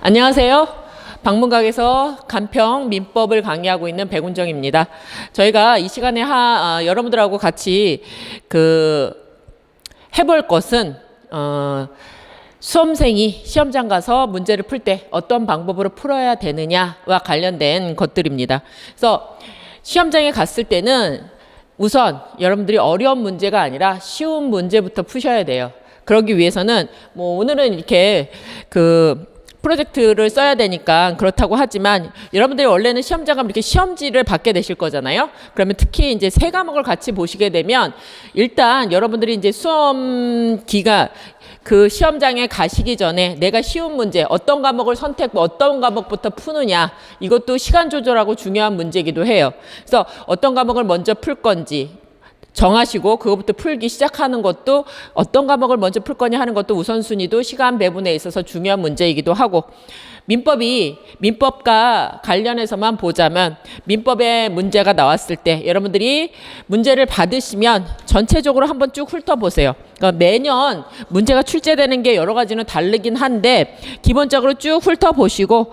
안녕하세요. 방문각에서 간평 민법을 강의하고 있는 백운정입니다. 저희가 이 시간에 여러분들하고 같이 해볼 것은 수험생이 시험장 가서 문제를 풀 때 어떤 방법으로 풀어야 되느냐와 관련된 것들입니다. 그래서 시험장에 갔을 때는 우선 여러분들이 어려운 문제가 아니라 쉬운 문제부터 푸셔야 돼요. 그러기 위해서는 오늘은 이렇게 프로젝트를 써야 되니까 그렇다고 하지만 여러분들이 원래는 시험장 가면 이렇게 시험지를 받게 되실 거잖아요. 그러면 특히 이제 세 과목을 같이 보시게 되면 일단 여러분들이 이제 시험장에 가시기 전에 내가 쉬운 문제 어떤 과목을 어떤 과목부터 푸느냐 이것도 시간 조절하고 중요한 문제이기도 해요. 그래서 어떤 과목을 먼저 풀 건지 정하시고 그것부터 풀기 시작하는 것도 어떤 과목을 먼저 풀 거냐 하는 것도 우선순위도 시간 배분에 있어서 중요한 문제이기도 하고 민법과 관련해서만 보자면 민법에 문제가 나왔을 때 여러분들이 문제를 받으시면 전체적으로 한번 쭉 훑어보세요. 그러니까 매년 문제가 출제되는 게 여러 가지는 다르긴 한데 기본적으로 쭉 훑어보시고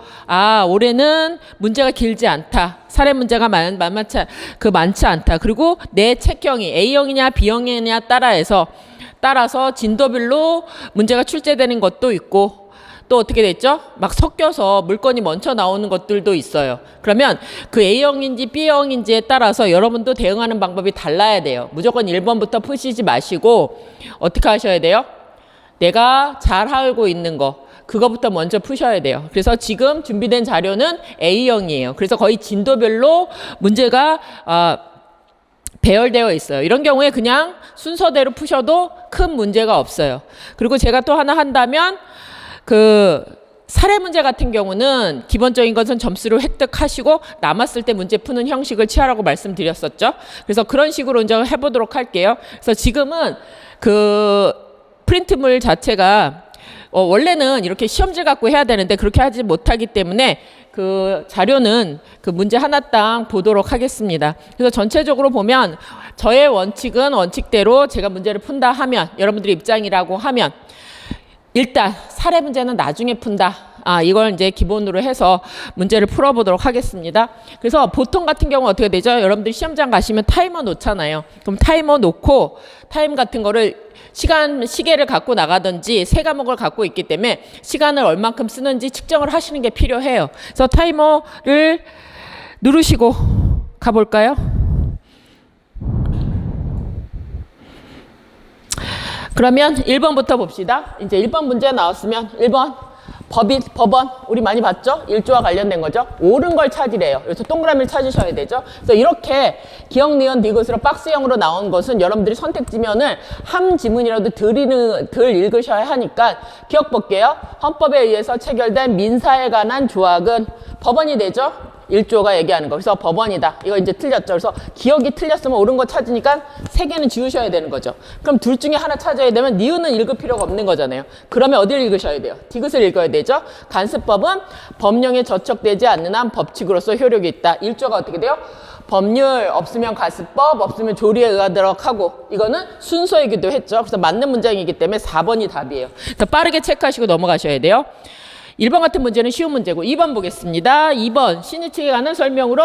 올해는 문제가 길지 않다. 사례 문제가 많지 않다. 그리고 내 책형이 A형이냐 B형이냐 따라서 진도별로 문제가 출제되는 것도 있고 또 어떻게 됐죠? 막 섞여서 물건이 먼저 나오는 것들도 있어요. 그러면 그 A형인지 B형인지에 따라서 여러분도 대응하는 방법이 달라야 돼요. 무조건 1번부터 푸시지 마시고 어떻게 하셔야 돼요? 내가 잘 알고 있는 거 그거부터 먼저 푸셔야 돼요. 그래서 지금 준비된 자료는 A형이에요. 그래서 거의 진도별로 문제가 배열되어 있어요. 이런 경우에 그냥 순서대로 푸셔도 큰 문제가 없어요. 그리고 제가 또 하나 한다면 사례 문제 같은 경우는 기본적인 것은 점수를 획득하시고 남았을 때 문제 푸는 형식을 취하라고 말씀드렸었죠. 그래서 그런 식으로 이제 해보도록 할게요. 그래서 지금은 프린트물 자체가 원래는 이렇게 시험지 갖고 해야 되는데 그렇게 하지 못하기 때문에 자료는 문제 하나당 보도록 하겠습니다. 그래서 전체적으로 보면 저의 원칙은 원칙대로 제가 문제를 푼다 하면 여러분들의 입장이라고 하면 일단 사례 문제는 나중에 푼다. 이걸 이제 기본으로 해서 문제를 풀어보도록 하겠습니다. 그래서 보통 같은 경우 어떻게 되죠? 여러분들이 시험장 가시면 타이머 놓잖아요. 그럼 타이머 놓고 타임 같은 거를 시계를 갖고 나가든지 세 과목을 갖고 있기 때문에 시간을 얼만큼 쓰는지 측정을 하시는 게 필요해요. 그래서 타이머를 누르시고 가볼까요? 그러면 1번부터 봅시다. 이제 1번 문제 나왔으면 1번 법원 우리 많이 봤죠? 1조와 관련된 거죠. 옳은 걸 찾으래요. 그래서 동그라미를 찾으셔야 되죠. 그래서 이렇게 기억, 니은, 디귿으로 박스형으로 나온 것은 여러분들이 선택 지면을 한 지문이라도 덜 읽으셔야 하니까 기억 볼게요. 헌법에 의해서 체결된 민사에 관한 조항은 법원이 되죠. 1조가 얘기하는 거. 그래서 법원이다. 이거 이제 틀렸죠. 그래서 기억이 틀렸으면 옳은 거 찾으니까 세 개는 지우셔야 되는 거죠. 그럼 둘 중에 하나 찾아야 되면 니은은 읽을 필요가 없는 거잖아요. 그러면 어디를 읽으셔야 돼요? 디귿을 읽어야 되죠. 간습법은 법령에 저촉되지 않는 한 법칙으로서 효력이 있다. 1조가 어떻게 돼요? 법률 없으면 가습법 없으면 조리에 의하도록 하고 이거는 순서이기도 했죠. 그래서 맞는 문장이기 때문에 4번이 답이에요. 더 빠르게 체크하시고 넘어가셔야 돼요. 1번 같은 문제는 쉬운 문제고 2번 보겠습니다. 2번 신의칙에 관한 설명으로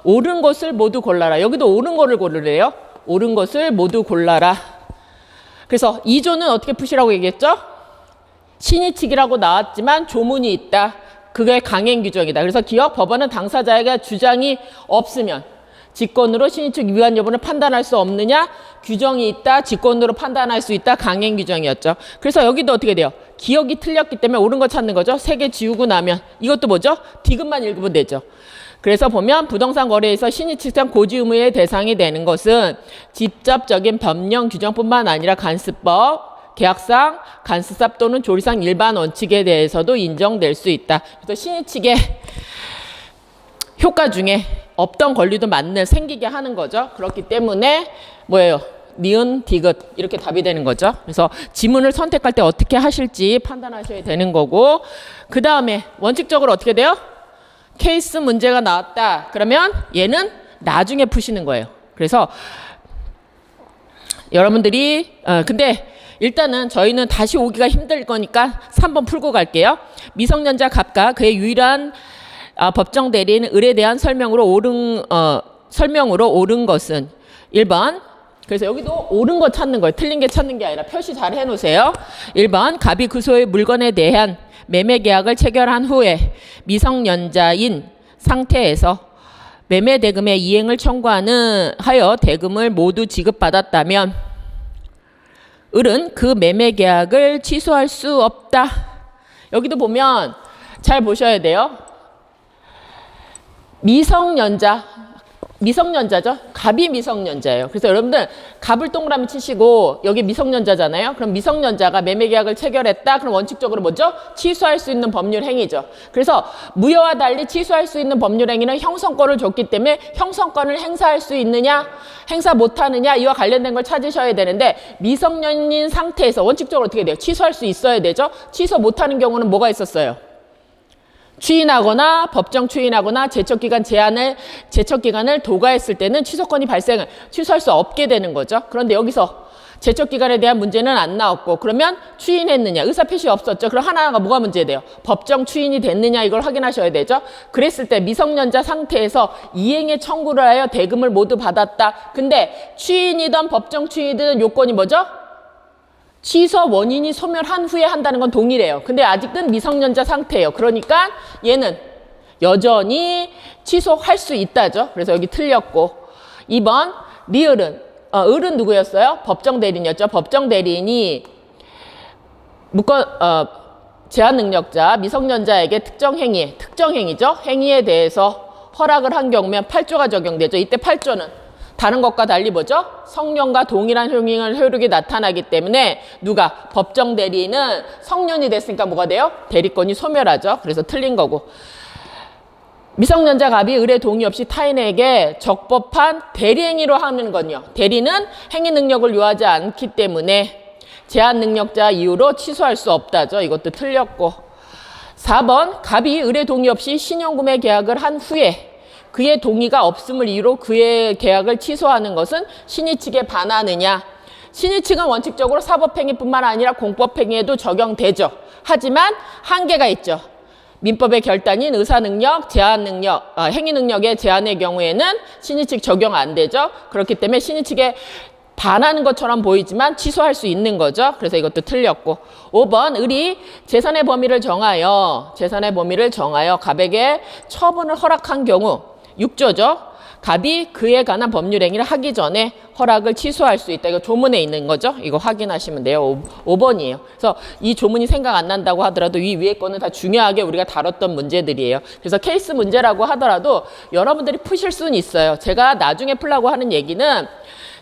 옳은 것을 모두 골라라. 여기도 옳은 거를 고르래요. 옳은 것을 모두 골라라. 그래서 2조는 어떻게 푸시라고 얘기했죠? 신의칙이라고 나왔지만 조문이 있다. 그게 강행 규정이다. 그래서 기억 법원은 당사자에게 주장이 없으면 직권으로 신의칙 위반 여부를 판단할 수 없느냐? 규정이 있다. 직권으로 판단할 수 있다. 강행 규정이었죠. 그래서 여기도 어떻게 돼요? 기억이 틀렸기 때문에 옳은 거 찾는 거죠. 세 개 지우고 나면 이것도 뭐죠? 디귿만 읽으면 되죠. 그래서 보면 부동산 거래에서 신의칙상 고지 의무의 대상이 되는 것은 직접적인 법령 규정뿐만 아니라 간습법, 계약상, 간습법 또는 조리상 일반 원칙에 대해서도 인정될 수 있다. 그래서 신의칙의 효과 중에 없던 권리도 생기게 하는 거죠. 그렇기 때문에 뭐예요? 니은, 디귿 이렇게 답이 되는 거죠. 그래서 지문을 선택할 때 어떻게 하실지 판단하셔야 되는 거고 그 다음에 원칙적으로 어떻게 돼요? 케이스 문제가 나왔다. 그러면 얘는 나중에 푸시는 거예요. 그래서 여러분들이 근데 일단은 저희는 다시 오기가 힘들 거니까 3번 풀고 갈게요. 미성년자 갑과 그의 유일한 법정 대리인 을에 대한 설명으로 옳은 것은 1번. 그래서 여기도 옳은 거 찾는 거예요. 틀린 게 찾는 게 아니라 표시 잘 해놓으세요. 1번 갑이 그 소의 물건에 대한 매매 계약을 체결한 후에 미성년자인 상태에서 매매 대금의 이행을 청구하여 대금을 모두 지급받았다면 을은 그 매매 계약을 취소할 수 없다. 여기도 보면 잘 보셔야 돼요. 미성년자죠. 갑이 미성년자예요. 그래서 여러분들 갑을 동그라미 치시고 여기 미성년자잖아요. 그럼 미성년자가 매매계약을 체결했다. 그럼 원칙적으로 뭐죠? 취소할 수 있는 법률 행위죠. 그래서 무효와 달리 취소할 수 있는 법률 행위는 형성권을 줬기 때문에 형성권을 행사할 수 있느냐, 행사 못하느냐 이와 관련된 걸 찾으셔야 되는데 미성년인 상태에서 원칙적으로 어떻게 돼요? 취소할 수 있어야 되죠. 취소 못하는 경우는 뭐가 있었어요? 추인하거나 법정 추인하거나 제척기간을 도과했을 때는 취소할 수 없게 되는 거죠. 그런데 여기서 제척기간에 대한 문제는 안 나왔고 그러면 추인했느냐 의사표시 없었죠. 그럼 하나가 뭐가 문제돼요? 법정 추인이 됐느냐 이걸 확인하셔야 되죠. 그랬을 때 미성년자 상태에서 이행의 청구를 하여 대금을 모두 받았다. 근데 추인이든 법정 추인이든 요건이 뭐죠? 취소 원인이 소멸한 후에 한다는 건 동일해요. 근데 아직은 미성년자 상태예요. 그러니까 얘는 여전히 취소할 수 있다죠. 그래서 여기 틀렸고 2번 리을은 을은 누구였어요? 법정 대리인이었죠. 법정 대리인이 제한 능력자 미성년자에게 특정 행위죠. 행위에 대해서 허락을 한 경우면 8조가 적용되죠. 이때 8조는 다른 것과 달리 뭐죠? 성년과 동일한 효력이 나타나기 때문에 누가? 법정 대리인은 성년이 됐으니까 뭐가 돼요? 대리권이 소멸하죠. 그래서 틀린 거고. 미성년자 갑이 을의 동의 없이 타인에게 적법한 대리행위로 하는 건요. 대리는 행위 능력을 요하지 않기 때문에 제한 능력자 이유로 취소할 수 없다죠. 이것도 틀렸고. 4번 갑이 을의 동의 없이 신용구매 계약을 한 후에 그의 동의가 없음을 이유로 그의 계약을 취소하는 것은 신의 측에 반하느냐. 신의 측은 원칙적으로 사법행위뿐만 아니라 공법행위에도 적용되죠. 하지만 한계가 있죠. 민법의 결단인 의사능력, 제한능력, 행위능력의 제한의 경우에는 신의 측 적용 안 되죠. 그렇기 때문에 신의 측에 반하는 것처럼 보이지만 취소할 수 있는 거죠. 그래서 이것도 틀렸고. 5번 을이 재산의 범위를 정하여 갑에게 처분을 허락한 경우 6조죠. 갑이 그에 관한 법률 행위를 하기 전에 허락을 취소할 수 있다. 이거 조문에 있는 거죠. 이거 확인하시면 돼요. 5번이에요. 그래서 이 조문이 생각 안 난다고 하더라도 이 위에 거는 다 중요하게 우리가 다뤘던 문제들이에요. 그래서 케이스 문제라고 하더라도 여러분들이 푸실 수는 있어요. 제가 나중에 풀라고 하는 얘기는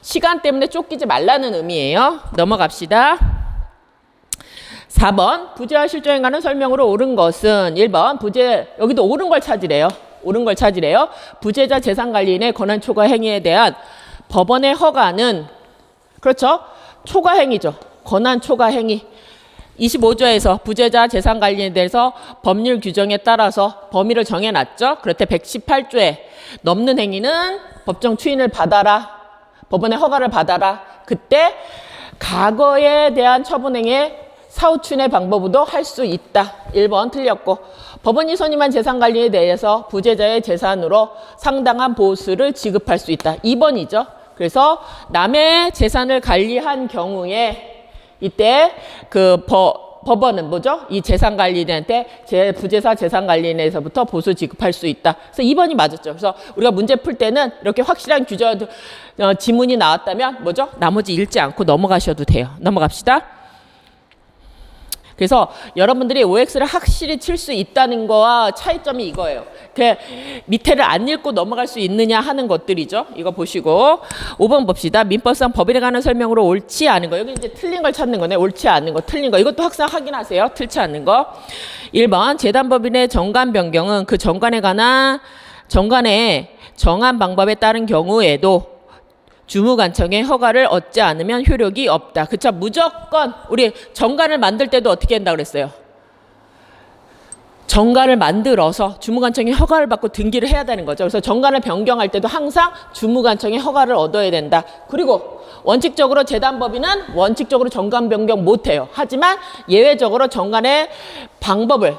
시간 때문에 쫓기지 말라는 의미예요. 넘어갑시다. 4번 부재와 실조에 관한 설명으로 옳은 것은 1번 여기도 옳은 걸 찾으래요. 부재자 재산관리인의 권한 초과 행위에 대한 법원의 허가는 그렇죠. 초과 행위죠. 권한 초과 행위. 25조에서 부재자 재산관리인에 대해서 법률 규정에 따라서 범위를 정해놨죠. 그렇대 118조에 넘는 행위는 법정 추인을 받아라. 법원의 허가를 받아라. 그때 과거에 대한 처분행위에 사후추인의 방법으로도 할 수 있다. 1번 틀렸고. 법원이 선임한 재산관리에 대해서 부재자의 재산으로 상당한 보수를 지급할 수 있다. 2번이죠. 그래서 남의 재산을 관리한 경우에 이때 법원은 뭐죠? 이 재산관리인한테 부재사 재산관리인에서부터 보수 지급할 수 있다. 그래서 2번이 맞았죠. 그래서 우리가 문제 풀 때는 이렇게 확실한 지문이 나왔다면 뭐죠? 나머지 읽지 않고 넘어가셔도 돼요. 넘어갑시다. 그래서 여러분들이 OX를 확실히 칠 수 있다는 거와 차이점이 이거예요. 밑에를 안 읽고 넘어갈 수 있느냐 하는 것들이죠. 이거 보시고 5번 봅시다. 민법상 법인에 관한 설명으로 옳지 않은 거. 여기 이제 틀린 걸 찾는 거네. 옳지 않은 거, 틀린 거. 이것도 항상 확인하세요. 틀지 않는 거. 1번 재단법인의 정관 변경은 그 정관에 정한 방법에 따른 경우에도 주무관청의 허가를 얻지 않으면 효력이 없다. 그쵸? 무조건 우리 정관을 만들 때도 어떻게 한다고 그랬어요? 정관을 만들어서 주무관청의 허가를 받고 등기를 해야 되는 거죠. 그래서 정관을 변경할 때도 항상 주무관청의 허가를 얻어야 된다. 그리고 원칙적으로 재단법인은 원칙적으로 정관 변경 못해요. 하지만 예외적으로 정관의 방법을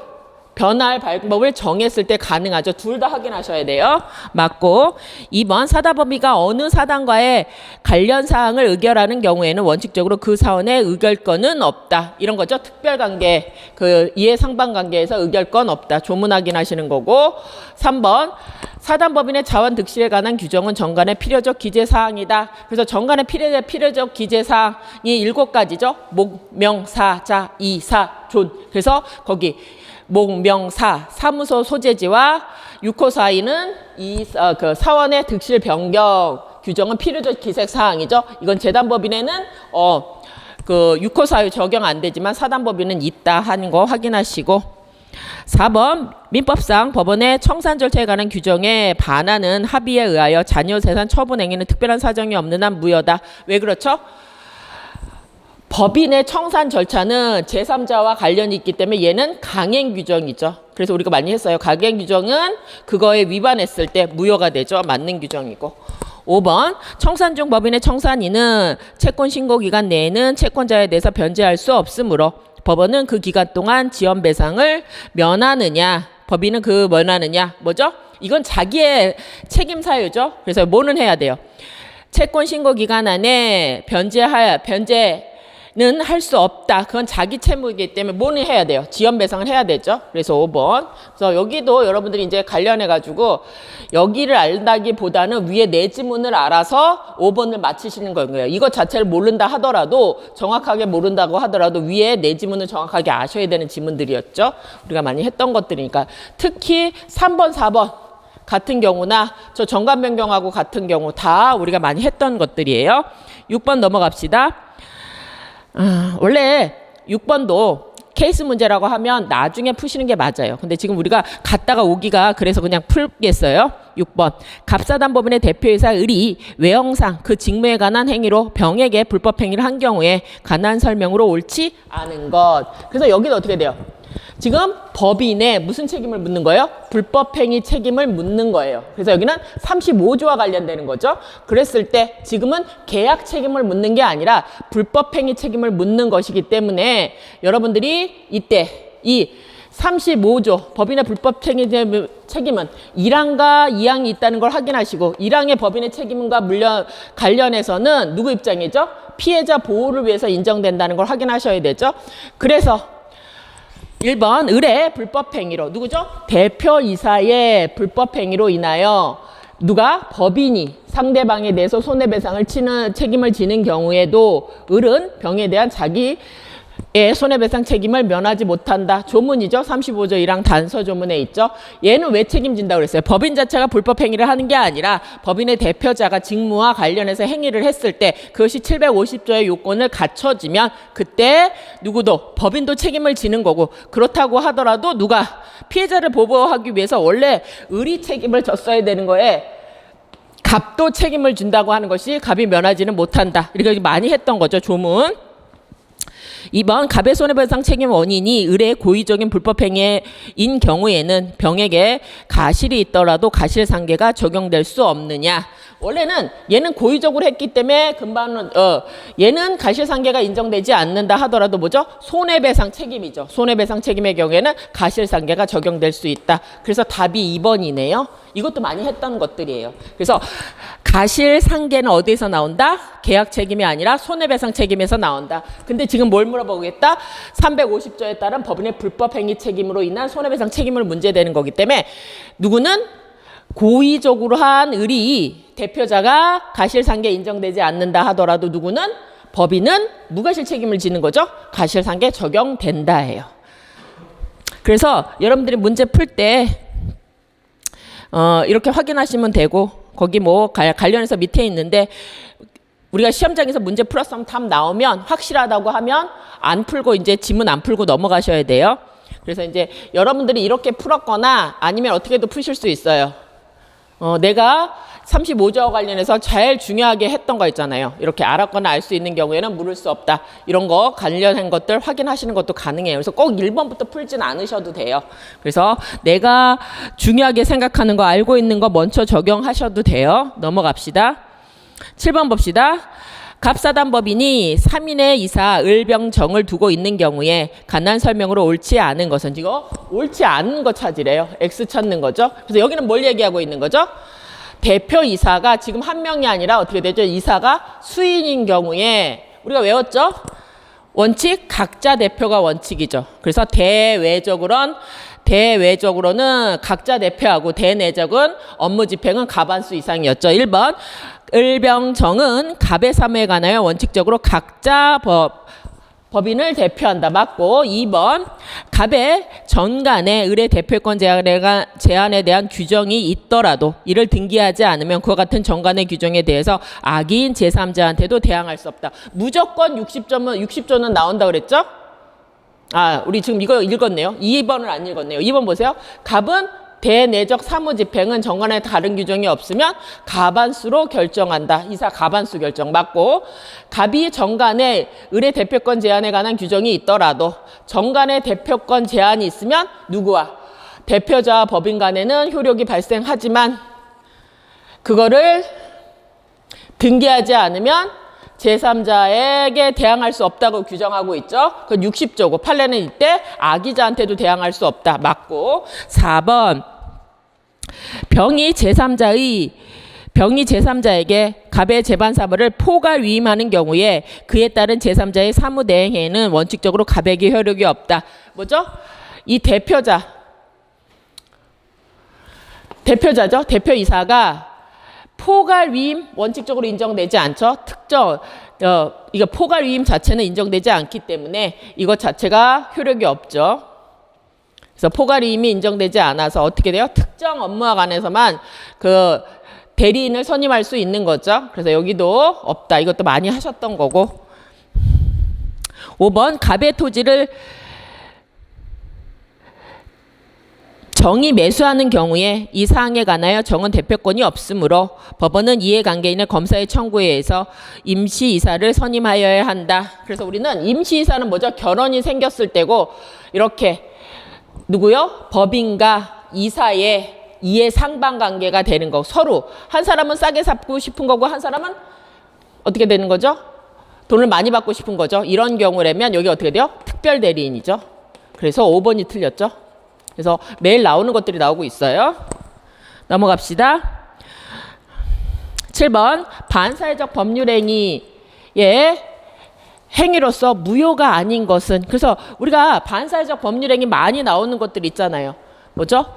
변화할 방법을 정했을 때 가능하죠. 둘 다 확인하셔야 돼요. 맞고 2번 사단법인가 어느 사단과의 관련 사항을 의결하는 경우에는 원칙적으로 그 사원의 의결권은 없다. 이런 거죠. 특별관계, 그 이해상반관계에서 의결권 없다. 조문 확인하시는 거고 3번 사단법인의 자원 득실에 관한 규정은 정관의 필요적 기재사항이다. 그래서 정관의 필요적 기재사항이 7가지죠. 목, 명, 사, 자, 이, 사, 존. 그래서 거기 목, 명, 사, 사무소 소재지와 6호 사이는 그 사원의 득실 변경 규정은 필요적 기색 사항이죠. 이건 재단법인에는 그 6호 사유 적용 안 되지만 사단법인은 있다 하는 거 확인하시고 4번 민법상 법원의 청산 절차에 관한 규정에 반하는 합의에 의하여 자녀 재산 처분 행위는 특별한 사정이 없는 한 무효다. 왜 그렇죠? 법인의 청산 절차는 제3자와 관련이 있기 때문에 얘는 강행 규정이죠. 그래서 우리가 많이 했어요. 강행 규정은 그거에 위반했을 때 무효가 되죠. 맞는 규정이고. 5번 청산 중 법인의 청산인은 채권 신고 기간 내에는 채권자에 대해서 변제할 수 없으므로 법원은 그 기간 동안 지연 배상을 면하느냐, 법인은 그 면하느냐, 뭐죠? 이건 자기의 책임 사유죠. 그래서 뭐는 해야 돼요? 채권 신고 기간 안에 변제는 할 수 없다. 그건 자기 채무이기 때문에 뭐는 해야 돼요? 지연 배상을 해야 되죠. 그래서 5번. 그래서 여기도 여러분들이 이제 관련해가지고 여기를 알다기보다는 위에 내 지문을 알아서 5번을 맞히시는 거예요. 이것 자체를 모른다 하더라도 정확하게 모른다고 하더라도 위에 내 지문을 정확하게 아셔야 되는 지문들이었죠. 우리가 많이 했던 것들이니까. 특히 3번, 4번. 같은 경우나 저 정관 변경하고 같은 경우 다 우리가 많이 했던 것들이에요. 6번 넘어갑시다. 원래 6번도 케이스 문제라고 하면 나중에 푸시는 게 맞아요. 근데 지금 우리가 갔다가 오기가 그래서 그냥 풀겠어요. 6번 갑사단법인의 대표이사 을이 외형상 그 직무에 관한 행위로 병에게 불법 행위를 한 경우에 관한 설명으로 옳지 않은 것. 그래서 여기는 어떻게 돼요? 지금 법인에 무슨 책임을 묻는 거예요? 불법행위 책임을 묻는 거예요. 그래서 여기는 35조와 관련되는 거죠. 그랬을 때 지금은 계약 책임을 묻는 게 아니라 불법행위 책임을 묻는 것이기 때문에 여러분들이 이때 이 35조 법인의 불법행위 책임은 1항과 2항이 있다는 걸 확인하시고 1항의 법인의 책임과 관련해서는 누구 입장이죠? 피해자 보호를 위해서 인정된다는 걸 확인하셔야 되죠. 그래서 1번 을의 불법행위로 누구죠? 대표이사의 불법행위로 인하여 누가? 법인이 상대방에 대해서 손해배상을 치는 책임을 지는 경우에도 을은 병에 대한 자기의 손해배상 책임을 면하지 못한다. 조문이죠. 35조 1항 단서 조문에 있죠. 얘는 왜 책임진다고 그랬어요? 법인 자체가 불법 행위를 하는 게 아니라 법인의 대표자가 직무와 관련해서 행위를 했을 때 그것이 750조의 요건을 갖춰지면 그때 누구도 법인도 책임을 지는 거고 그렇다고 하더라도 누가 피해자를 보호하기 위해서 원래 을이 책임을 졌어야 되는 거에 갑도 책임을 준다고 하는 것이 갑이 면하지는 못한다. 이렇게 많이 했던 거죠. 조문. 2번 갑의 손해배상 책임 원인이 을의 고의적인 불법행위인 경우에는 병에게 가실이 있더라도 가실상계가 적용될 수 없느냐. 원래는 얘는 고의적으로 했기 때문에 금방 얘는 가실상계가 인정되지 않는다 하더라도 뭐죠? 손해배상 책임이죠. 손해배상 책임의 경우에는 가실상계가 적용될 수 있다. 그래서 답이 2번이네요. 이것도 많이 했던 것들이에요. 그래서 가실상계는 어디에서 나온다? 계약 책임이 아니라 손해배상 책임에서 나온다. 근데 지금 뭘 물어보겠다? 350조에 따른 법인의 불법행위 책임으로 인한 손해배상 책임을 문제되는 거기 때문에 누구는 고의적으로 한 을이 대표자가 가실상계 인정되지 않는다 하더라도 누구는 법인은 무가실 책임을 지는 거죠. 가실상계 적용된다예요. 그래서 여러분들이 문제 풀 때 이렇게 확인하시면 되고 거기 뭐 관련해서 밑에 있는데 우리가 시험장에서 문제 풀었으면 답 나오면 확실하다고 하면 안 풀고 이제 지문 안 풀고 넘어가셔야 돼요. 그래서 이제 여러분들이 이렇게 풀었거나 아니면 어떻게도 푸실 수 있어요. 내가 35조와 관련해서 제일 중요하게 했던 거 있잖아요. 이렇게 알았거나 알 수 있는 경우에는 물을 수 없다. 이런 거 관련한 것들 확인하시는 것도 가능해요. 그래서 꼭 1번부터 풀진 않으셔도 돼요. 그래서 내가 중요하게 생각하는 거, 알고 있는 거 먼저 적용하셔도 돼요. 넘어갑시다. 7번 봅시다. 갑사단법인이 3인의 이사 을병정을 두고 있는 경우에 간단 설명으로 옳지 않은 것은, 이거 옳지 않은 거 찾으래요. X 찾는 거죠. 그래서 여기는 뭘 얘기하고 있는 거죠? 대표 이사가 지금 한 명이 아니라 어떻게 되죠? 이사가 수인인 경우에 우리가 외웠죠? 원칙 각자 대표가 원칙이죠. 그래서 대외적으로는 각자 대표하고 대내적은 업무 집행은 과반수 이상이었죠. 1번 을병정은 갑의 사무에 관하여 원칙적으로 각자 법인을 대표한다. 맞고 2번 갑의 전간에 을의 대표권 제한에 대한 규정이 있더라도 이를 등기하지 않으면 그와 같은 전간의 규정에 대해서 악의인 제3자한테도 대항할 수 없다. 무조건 60조는 나온다 그랬죠? 우리 지금 이거 읽었네요. 2번을 안 읽었네요. 2번 보세요. 갑은 대내적 사무집행은 정관에 다른 규정이 없으면 과반수로 결정한다. 이사 과반수 결정 맞고, 갑이 정관에 을의 대표권 제한에 관한 규정이 있더라도 정관의 대표권 제한이 있으면 누구와? 대표자와 법인 간에는 효력이 발생하지만 그거를 등기하지 않으면 제3자에게 대항할 수 없다고 규정하고 있죠. 그건 60조고 판례는 이때 악의자한테도 대항할 수 없다. 맞고 4번 병이 제3자에게 갑의 재반 사무를 포괄 위임하는 경우에 그에 따른 제3자의 사무 대행에는 원칙적으로 갑에게 효력이 없다. 뭐죠? 이 대표자죠. 대표이사가 포괄 위임 원칙적으로 인정되지 않죠. 이거 포괄 위임 자체는 인정되지 않기 때문에 이것 자체가 효력이 없죠. 그래서 포괄 위임이 인정되지 않아서 어떻게 돼요? 특정 업무와 관해서만 그 대리인을 선임할 수 있는 거죠. 그래서 여기도 없다. 이것도 많이 하셨던 거고. 5번 갑의 토지를 정이 매수하는 경우에 이 사항에 관하여 정은 대표권이 없으므로 법원은 이해관계인의 검사의 청구에 의해서 임시이사를 선임하여야 한다. 그래서 우리는 임시이사는 뭐죠? 결혼이 생겼을 때고 이렇게 누구요? 법인과 이사의 이해 상반관계가 되는 거. 서로 한 사람은 싸게 사고 싶은 거고 한 사람은 어떻게 되는 거죠? 돈을 많이 받고 싶은 거죠. 이런 경우라면 여기 어떻게 돼요? 특별대리인이죠. 그래서 5번이 틀렸죠. 그래서 매일 나오는 것들이 나오고 있어요. 넘어갑시다. 7번 반사회적 법률행위의 행위로서 무효가 아닌 것은, 그래서 우리가 반사회적 법률행위 많이 나오는 것들 있잖아요. 뭐죠?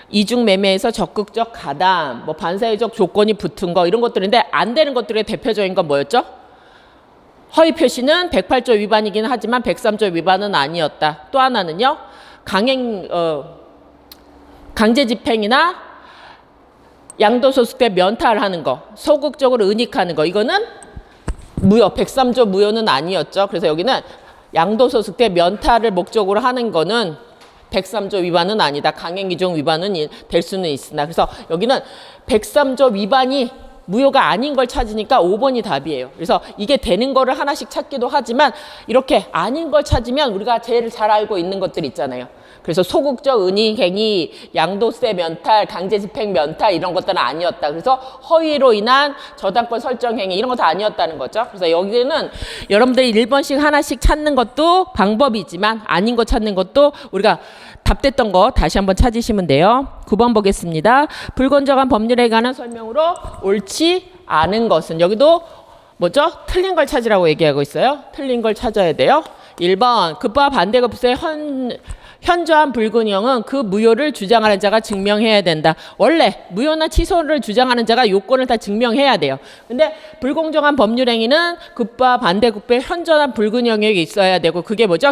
이중매매에서 적극적 가담, 뭐 반사회적 조건이 붙은 거 이런 것들인데 안 되는 것들의 대표적인 건 뭐였죠? 허위 표시는 108조 위반이긴 하지만 103조 위반은 아니었다. 또 하나는요. 강제집행이나 양도소득 때 면탈하는 거, 소극적으로 은닉하는 거, 이거는 무효, 103조 무효는 아니었죠. 그래서 여기는 양도소득 때 면탈을 목적으로 하는 거는 103조 위반은 아니다. 강행기종 위반은 될 수는 있으나. 그래서 여기는 103조 위반이 무효가 아닌 걸 찾으니까 5번이 답이에요. 그래서 이게 되는 거를 하나씩 찾기도 하지만 이렇게 아닌 걸 찾으면 우리가 제일 잘 알고 있는 것들 있잖아요. 그래서 소극적 은닉행위, 양도세 면탈, 강제집행 면탈 이런 것들은 아니었다. 그래서 허위로 인한 저당권 설정행위 이런 거 다 아니었다는 거죠. 그래서 여기는 여러분들이 1번씩 하나씩 찾는 것도 방법이지만 아닌 거 찾는 것도 우리가 답됐던 거 다시 한번 찾으시면 돼요. 9번 보겠습니다. 불건전한 법률에 관한 설명으로 옳지 않은 것은, 여기도 뭐죠? 틀린 걸 찾으라고 얘기하고 있어요. 틀린 걸 찾아야 돼요. 1번 급부와 반대급부의 현저한 불균형은 그 무효를 주장하는 자가 증명해야 된다. 원래 무효나 취소를 주장하는 자가 요건을 다 증명해야 돼요. 근데 불공정한 법률행위는 급부와 반대급부의 현저한 불균형이 있어야 되고, 그게 뭐죠?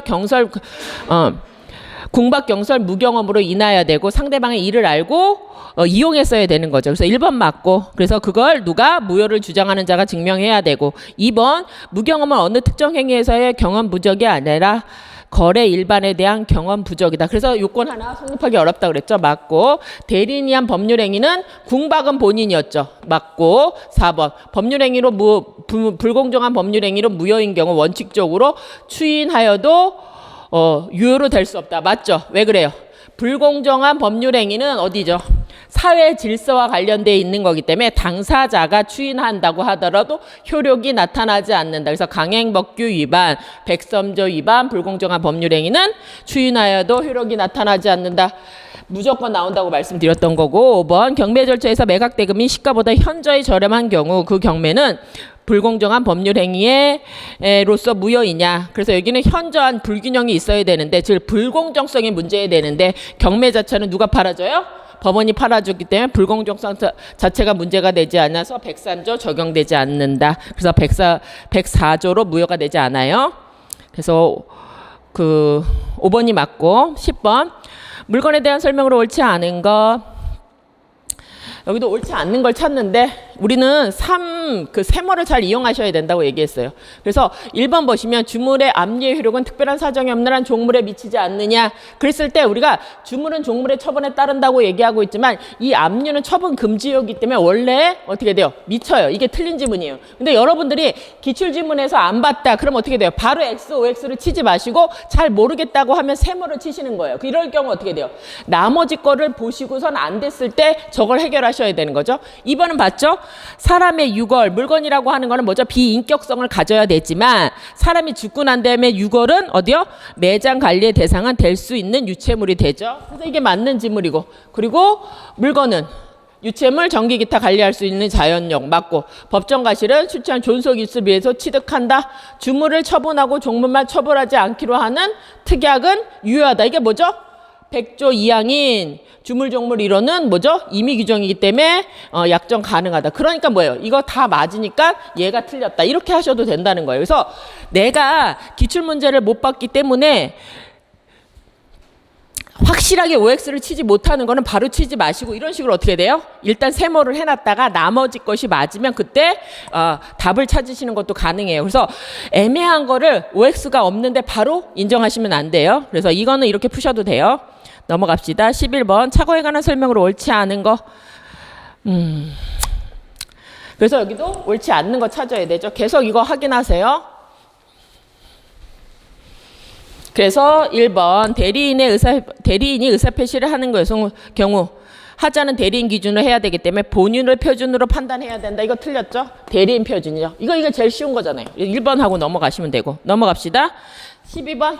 궁박경설 무경험으로 인하여야 되고 상대방의 일을 알고 이용했어야 되는 거죠. 그래서 1번 맞고, 그래서 그걸 누가 무효를 주장하는 자가 증명해야 되고, 2번 무경험은 어느 특정 행위에서의 경험 부적이 아니라 거래 일반에 대한 경험 부족이다. 그래서 요건 하나 성립하기 어렵다 그랬죠. 맞고. 대리인이 한 법률행위는 궁박은 본인이었죠. 맞고. 4번 법률행위로 불공정한 법률행위로 무효인 경우 원칙적으로 추인하여도 유효로 될 수 없다. 맞죠? 왜 그래요? 불공정한 법률행위는 어디죠? 사회 질서와 관련되어 있는 거기 때문에 당사자가 추인한다고 하더라도 효력이 나타나지 않는다. 그래서 강행법규 위반, 백섬조 위반, 불공정한 법률행위는 추인하여도 효력이 나타나지 않는다. 무조건 나온다고 말씀드렸던 거고. 5번 경매 절차에서 매각 대금이 시가보다 현저히 저렴한 경우 그 경매는 불공정한 법률 행위로서 무효이냐. 그래서 여기는 현저한 불균형이 있어야 되는데, 즉 불공정성이 문제야 되는데 경매 자체는 누가 팔아줘요? 법원이 팔아줬기 때문에 불공정성 자체가 문제가 되지 않아서 103조 적용되지 않는다. 그래서 104조로 무효가 되지 않아요. 그래서 그 5번이 맞고. 10번 물건에 대한 설명으로 옳지 않은 것. 여기도 옳지 않는 걸 찾는데 우리는 그 세모를 잘 이용하셔야 된다고 얘기했어요. 그래서 1번 보시면 주물의 압류의 효력은 특별한 사정이 없는 한 종물에 미치지 않느냐. 그랬을 때 우리가 주물은 종물의 처분에 따른다고 얘기하고 있지만 이 압류는 처분 금지이기 때문에 원래 어떻게 돼요? 미쳐요. 이게 틀린 지문이에요. 근데 여러분들이 기출지문에서 안 봤다. 그럼 어떻게 돼요? 바로 X, OX를 치지 마시고 잘 모르겠다고 하면 세모를 치시는 거예요. 이럴 경우 어떻게 돼요? 나머지 거를 보시고선 안 됐을 때 저걸 해결하셔야 되는 거죠. 2번은 봤죠? 사람의 유걸, 물건이라고 하는 거는 뭐죠? 비인격성을 가져야 되지만 사람이 죽고 난 다음에 유걸은 어디요? 매장 관리의 대상은 될 수 있는 유체물이 되죠. 그래서 이게 맞는 지물이고, 그리고 물건은 유체물, 전기, 기타 관리할 수 있는 자연력 맞고, 법정과실은 출처한 존속 일수를 위해서 취득한다. 주물을 처분하고 종물만 처벌하지 않기로 하는 특약은 유효하다. 이게 뭐죠? 100조 2항인 주물종물 이론은 뭐죠? 임의 규정이기 때문에 약정 가능하다. 그러니까 뭐예요? 이거 다 맞으니까 얘가 틀렸다. 이렇게 하셔도 된다는 거예요. 그래서 내가 기출문제를 못 봤기 때문에 확실하게 OX를 치지 못하는 거는 바로 치지 마시고 이런 식으로 어떻게 돼요? 일단 세모를 해놨다가 나머지 것이 맞으면 그때 답을 찾으시는 것도 가능해요. 그래서 애매한 거를 OX가 없는데 바로 인정하시면 안 돼요. 그래서 이거는 이렇게 푸셔도 돼요. 넘어갑시다. 11번 착오에 관한 설명으로 옳지 않은 거. 그래서 여기도 옳지 않는 거 찾아야 되죠. 계속 이거 확인하세요. 그래서 1번 대리인이 의사표시를 하는 경우 하자는 대리인 기준으로 해야 되기 때문에 본인을 표준으로 판단해야 된다. 이거 틀렸죠? 대리인 표준이죠. 이거 제일 쉬운 거잖아요. 1번 하고 넘어가시면 되고. 넘어갑시다. 12번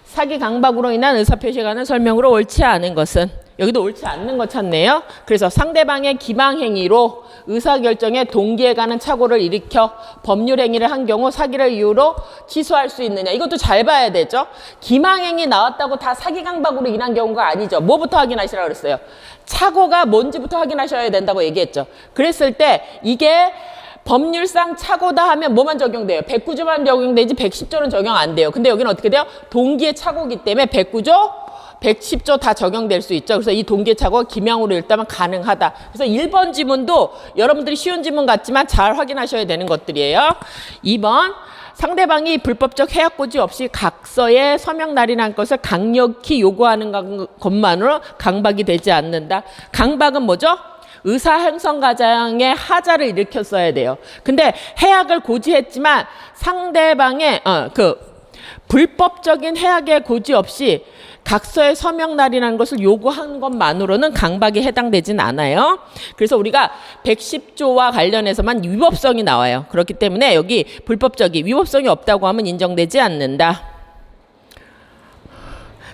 사기 강박으로 인한 의사표시에 관한 설명으로 옳지 않은 것은, 여기도 옳지 않는 거 찾네요. 그래서 상대방의 기망행위로 의사결정에 동기에 관한 착오를 일으켜 법률행위를 한 경우 사기를 이유로 취소할 수 있느냐. 이것도 잘 봐야 되죠. 기망행위 나왔다고 다 사기 강박으로 인한 경우가 아니죠. 뭐부터 확인하시라고 그랬어요? 착오가 뭔지부터 확인하셔야 된다고 얘기했죠. 그랬을 때 이게 법률상 착오다 하면 뭐만 적용돼요? 109조만 적용되지 110조는 적용 안 돼요. 근데 여기는 어떻게 돼요? 동기의 착오기 때문에 109조, 110조 다 적용될 수 있죠. 그래서 이 동기의 착오가 기명으로 일단은 가능하다. 그래서 1번 지문도 여러분들이 쉬운 지문 같지만 잘 확인하셔야 되는 것들이에요. 2번 상대방이 불법적 해약고지 없이 각서에 서명 날인한 것을 강력히 요구하는 것만으로 강박이 되지 않는다. 강박은 뭐죠? 의사행성 과정에 하자를 일으켰어야 돼요. 근데 해약을 고지했지만 상대방의 불법적인 해약의 고지 없이 각서에 서명 날인한 것을 요구한 것만으로는 강박에 해당되진 않아요. 그래서 우리가 110조와 관련해서만 위법성이 나와요. 그렇기 때문에 여기 불법적이 위법성이 없다고 하면 인정되지 않는다.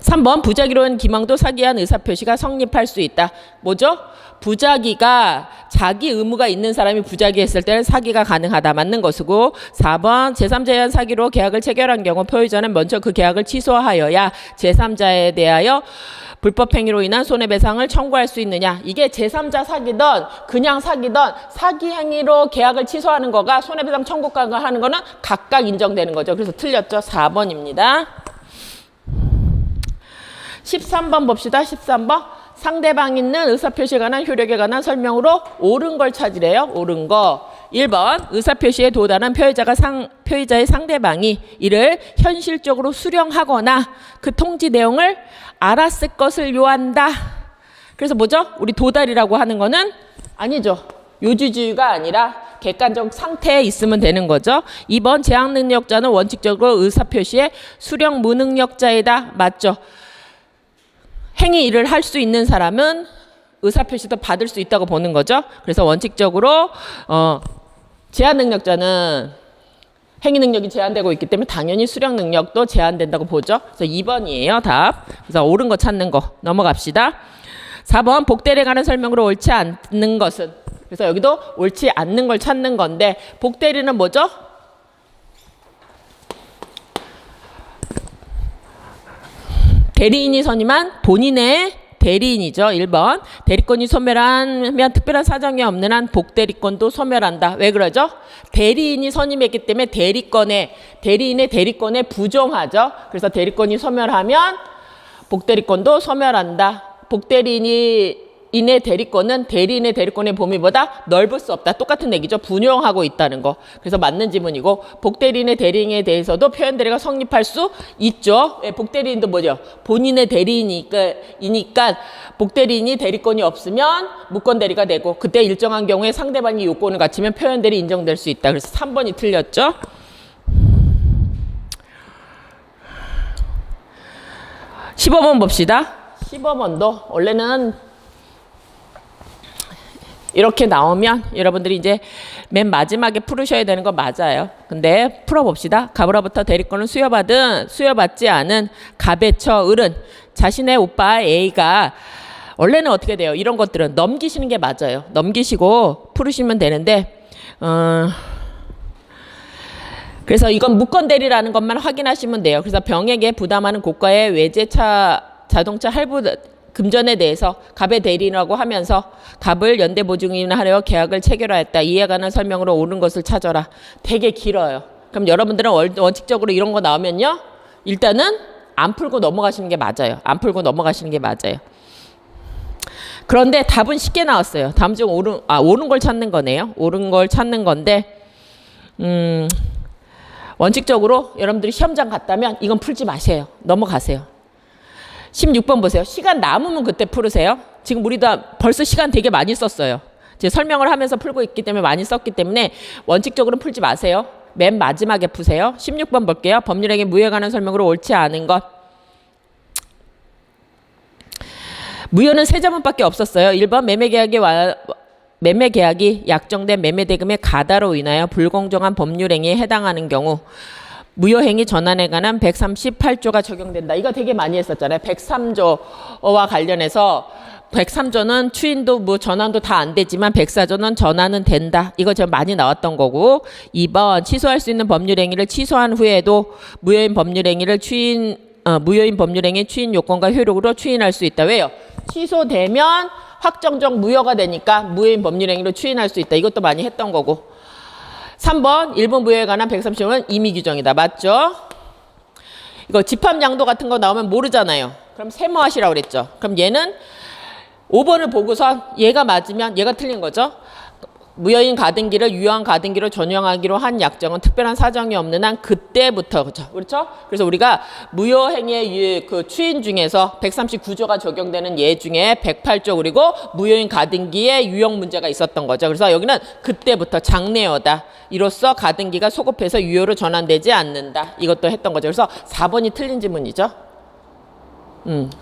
3번 부작위로 한 기망도 사기한 의사표시가 성립할 수 있다. 뭐죠? 부작위가 자기 의무가 있는 사람이 부작위했을 때는 사기가 가능하다. 맞는 것이고, 4번 제3자에 의한 사기로 계약을 체결한 경우 표의자는 먼저 그 계약을 취소하여야 제3자에 대하여 불법 행위로 인한 손해배상을 청구할 수 있느냐. 이게 제3자 사기든 그냥 사기든 사기 행위로 계약을 취소하는 거가 손해배상 청구가 하는 거는 각각 인정되는 거죠. 그래서 틀렸죠. 4번입니다. 13번 봅시다. 13번 상대방 있는 의사표시에 관한 효력에 관한 설명으로 옳은 걸 찾으래요. 옳은 거. 1번 의사표시에 도달한 표의자의 상대방이 이를 현실적으로 수령하거나 그 통지 내용을 알았을 것을 요한다. 그래서 뭐죠? 우리 도달이라고 하는 거는 아니죠. 요지주의가 아니라 객관적 상태에 있으면 되는 거죠. 2번 제한 능력자는 원칙적으로 의사표시에 수령 무능력자이다. 맞죠? 행위 일을 할 수 있는 사람은 의사표시도 받을 수 있다고 보는 거죠. 그래서 원칙적으로 제한 능력자는 행위 능력이 제한되고 있기 때문에 당연히 수령 능력도 제한된다고 보죠. 그래서 2번이에요. 답. 그래서 옳은 거 찾는 거 넘어갑시다. 4번 복대리에 관한 설명으로 옳지 않는 것은, 그래서 여기도 옳지 않는 걸 찾는 건데 복대리는 뭐죠? 대리인이 선임한 본인의 대리인이죠. 1번 대리권이 소멸하면 특별한 사정이 없는 한 복대리권도 소멸한다. 왜 그러죠? 대리인이 선임했기 때문에 대리인의 대리권에 부정하죠. 그래서 대리권이 소멸하면 복대리권도 소멸한다. 복대리인의 대리권은 대리인의 대리권의 범위보다 넓을 수 없다. 똑같은 얘기죠. 분용하고 있다는 거. 그래서 맞는 지문이고 복대리인의 대리인에 대해서도 표현대리가 성립할 수 있죠. 복대리인도 뭐죠? 본인의 대리인이니까 복대리인이 대리권이 없으면 무권대리가 되고 그때 일정한 경우에 상대방이 요건을 갖추면 표현대리 인정될 수 있다. 그래서 3번이 틀렸죠. 15번 봅시다. 15번도 원래는 이렇게 나오면 여러분들이 이제 맨 마지막에 풀으셔야 되는 거 맞아요. 근데 풀어봅시다. 갑으로부터 대리권을 수여받지 않은 갑의 처을은 자신의 오빠 A가 원래는 어떻게 돼요? 이런 것들은 넘기시는 게 맞아요. 넘기시고 풀으시면 되는데 그래서 이건 무권대리라는 것만 확인하시면 돼요. 그래서 병에게 부담하는 고가의 외제차 자동차 할부 금전에 대해서 갑의 대리인이라고 하면서 갑을 연대보증인하려 계약을 체결하였다. 이에 관한 설명으로 옳은 것을 찾아라. 되게 길어요. 그럼 여러분들은 원칙적으로 이런 거 나오면요. 일단은 안 풀고 넘어가시는 게 맞아요. 안 풀고 넘어가시는 게 맞아요. 그런데 답은 쉽게 나왔어요. 다음 중 옳은 걸 찾는 거네요. 옳은 걸 찾는 건데 원칙적으로 여러분들이 시험장 갔다면 이건 풀지 마세요. 넘어가세요. 16번 보세요. 시간 남으면 그때 풀으세요. 지금 우리 다 벌써 시간 되게 많이 썼어요. 이제 설명을 하면서 풀고 있기 때문에 많이 썼기 때문에 원칙적으로 풀지 마세요. 맨 마지막에 푸세요. 16번 볼게요. 법률행위 무효에 관한 설명으로 옳지 않은 것. 무효는 세 자문밖에 없었어요. 1번 매매계약이 약정된 매매대금의 가다로 인하여 불공정한 법률행위에 해당하는 경우 무효행위 전환에 관한 138조가 적용된다. 이거 되게 많이 했었잖아요. 103조와 관련해서 103조는 추인도 뭐 전환도 다 안 되지만 104조는 전환은 된다. 이거 좀 많이 나왔던 거고 2번 취소할 수 있는 법률행위를 취소한 후에도 무효인 법률행위 추인 요건과 효력으로 추인할 수 있다. 왜요? 취소되면 확정적 무효가 되니까 무효인 법률행위로 추인할 수 있다. 이것도 많이 했던 거고 3번 일본 무효에 관한 130조는 임의 규정이다. 맞죠? 이거 집합양도 같은 거 나오면 모르잖아요. 그럼 세모하시라고 그랬죠. 그럼 얘는 5번을 보고서 얘가 맞으면 얘가 틀린 거죠. 무효인 가등기를 유효한 가등기로 전용하기로 한 약정은 특별한 사정이 없는 한 그때부터 그렇죠? 그래서 우리가 무효행위의 그 추인 중에서 139조가 적용되는 예 중에 108조 그리고 무효인 가등기에 유형 문제가 있었던 거죠. 그래서 여기는 그때부터 장래여다. 이로써 가등기가 소급해서 유효로 전환되지 않는다. 이것도 했던 거죠. 그래서 4번이 틀린 지문이죠.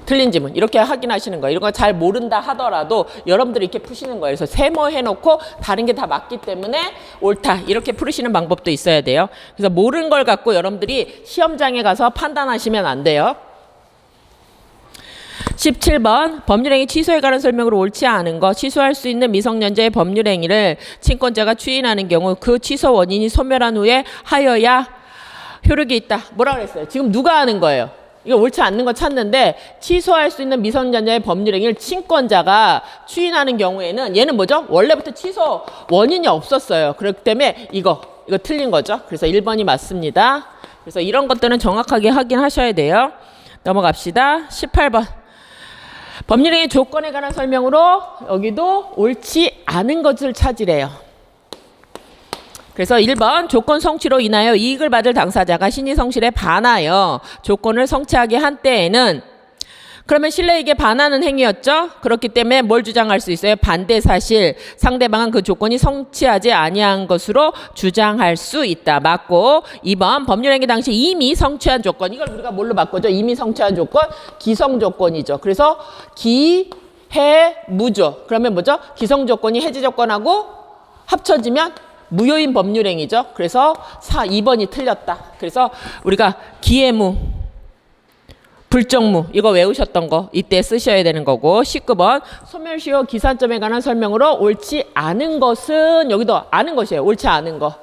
틀린 지문 이렇게 확인하시는 거예요. 이런 거 잘 모른다 하더라도 여러분들이 이렇게 푸시는 거예요. 그래서 세모해놓고 다른 게 다 맞기 때문에 옳다 이렇게 풀으시는 방법도 있어야 돼요. 그래서 모르는 걸 갖고 여러분들이 시험장에 가서 판단하시면 안 돼요. 17번 법률행위 취소에 관한 설명으로 옳지 않은 것. 취소할 수 있는 미성년자의 법률행위를 친권자가 추인하는 경우 그 취소 원인이 소멸한 후에 하여야 효력이 있다. 뭐라 그랬어요? 지금 누가 하는 거예요? 이거 옳지 않는 거 찾는데 취소할 수 있는 미성년자의 법률행위를 친권자가 추인하는 경우에는 얘는 뭐죠? 원래부터 취소 원인이 없었어요. 그렇기 때문에 이거 틀린 거죠. 그래서 1번이 맞습니다. 그래서 이런 것들은 정확하게 확인하셔야 돼요. 넘어갑시다. 18번 법률행위 조건에 관한 설명으로 여기도 옳지 않은 것을 찾으래요. 그래서 1번 조건 성취로 인하여 이익을 받을 당사자가 신의 성실에 반하여 조건을 성취하게 한 때에는 그러면 신뢰에게 반하는 행위였죠. 그렇기 때문에 뭘 주장할 수 있어요? 반대 사실. 상대방은 그 조건이 성취하지 아니한 것으로 주장할 수 있다. 맞고 2번 법률행위 당시 이미 성취한 조건. 이걸 우리가 뭘로 바꾸죠? 이미 성취한 조건, 기성 조건이죠. 그래서 기, 해, 무죠. 그러면 뭐죠? 기성 조건이 해지 조건하고 합쳐지면 무효인 법률행위죠. 그래서 2번이 틀렸다. 그래서 우리가 기해무, 불정무 이거 외우셨던 거 이때 쓰셔야 되는 거고 19번 소멸시효 기산점에 관한 설명으로 옳지 않은 것은 여기도 아는 것이에요. 옳지 않은 거.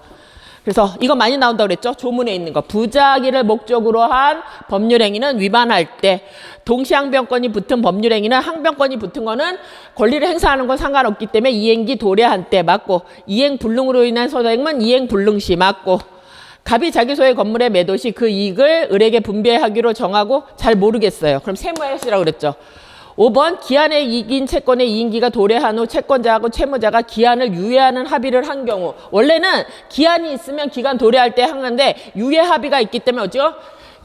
그래서 이거 많이 나온다고 그랬죠. 조문에 있는 거. 부작위를 목적으로 한 법률행위는 위반할 때 동시항변권이 붙은 법률행위는 항변권이 붙은 거는 권리를 행사하는 건 상관없기 때문에 이행기 도래한 때 맞고 이행불능으로 인한 소행은 이행불능시 맞고 갑이 자기 소유의 건물의 매도 시 그 이익을 을에게 분배하기로 정하고 잘 모르겠어요. 그럼 세무하시라고 그랬죠. 5번 기한에 이긴 채권의 이행기가 도래한 후 채권자하고 채무자가 기한을 유예하는 합의를 한 경우 원래는 기한이 있으면 기간 도래할 때 하는데 유예 합의가 있기 때문에 어쩌죠?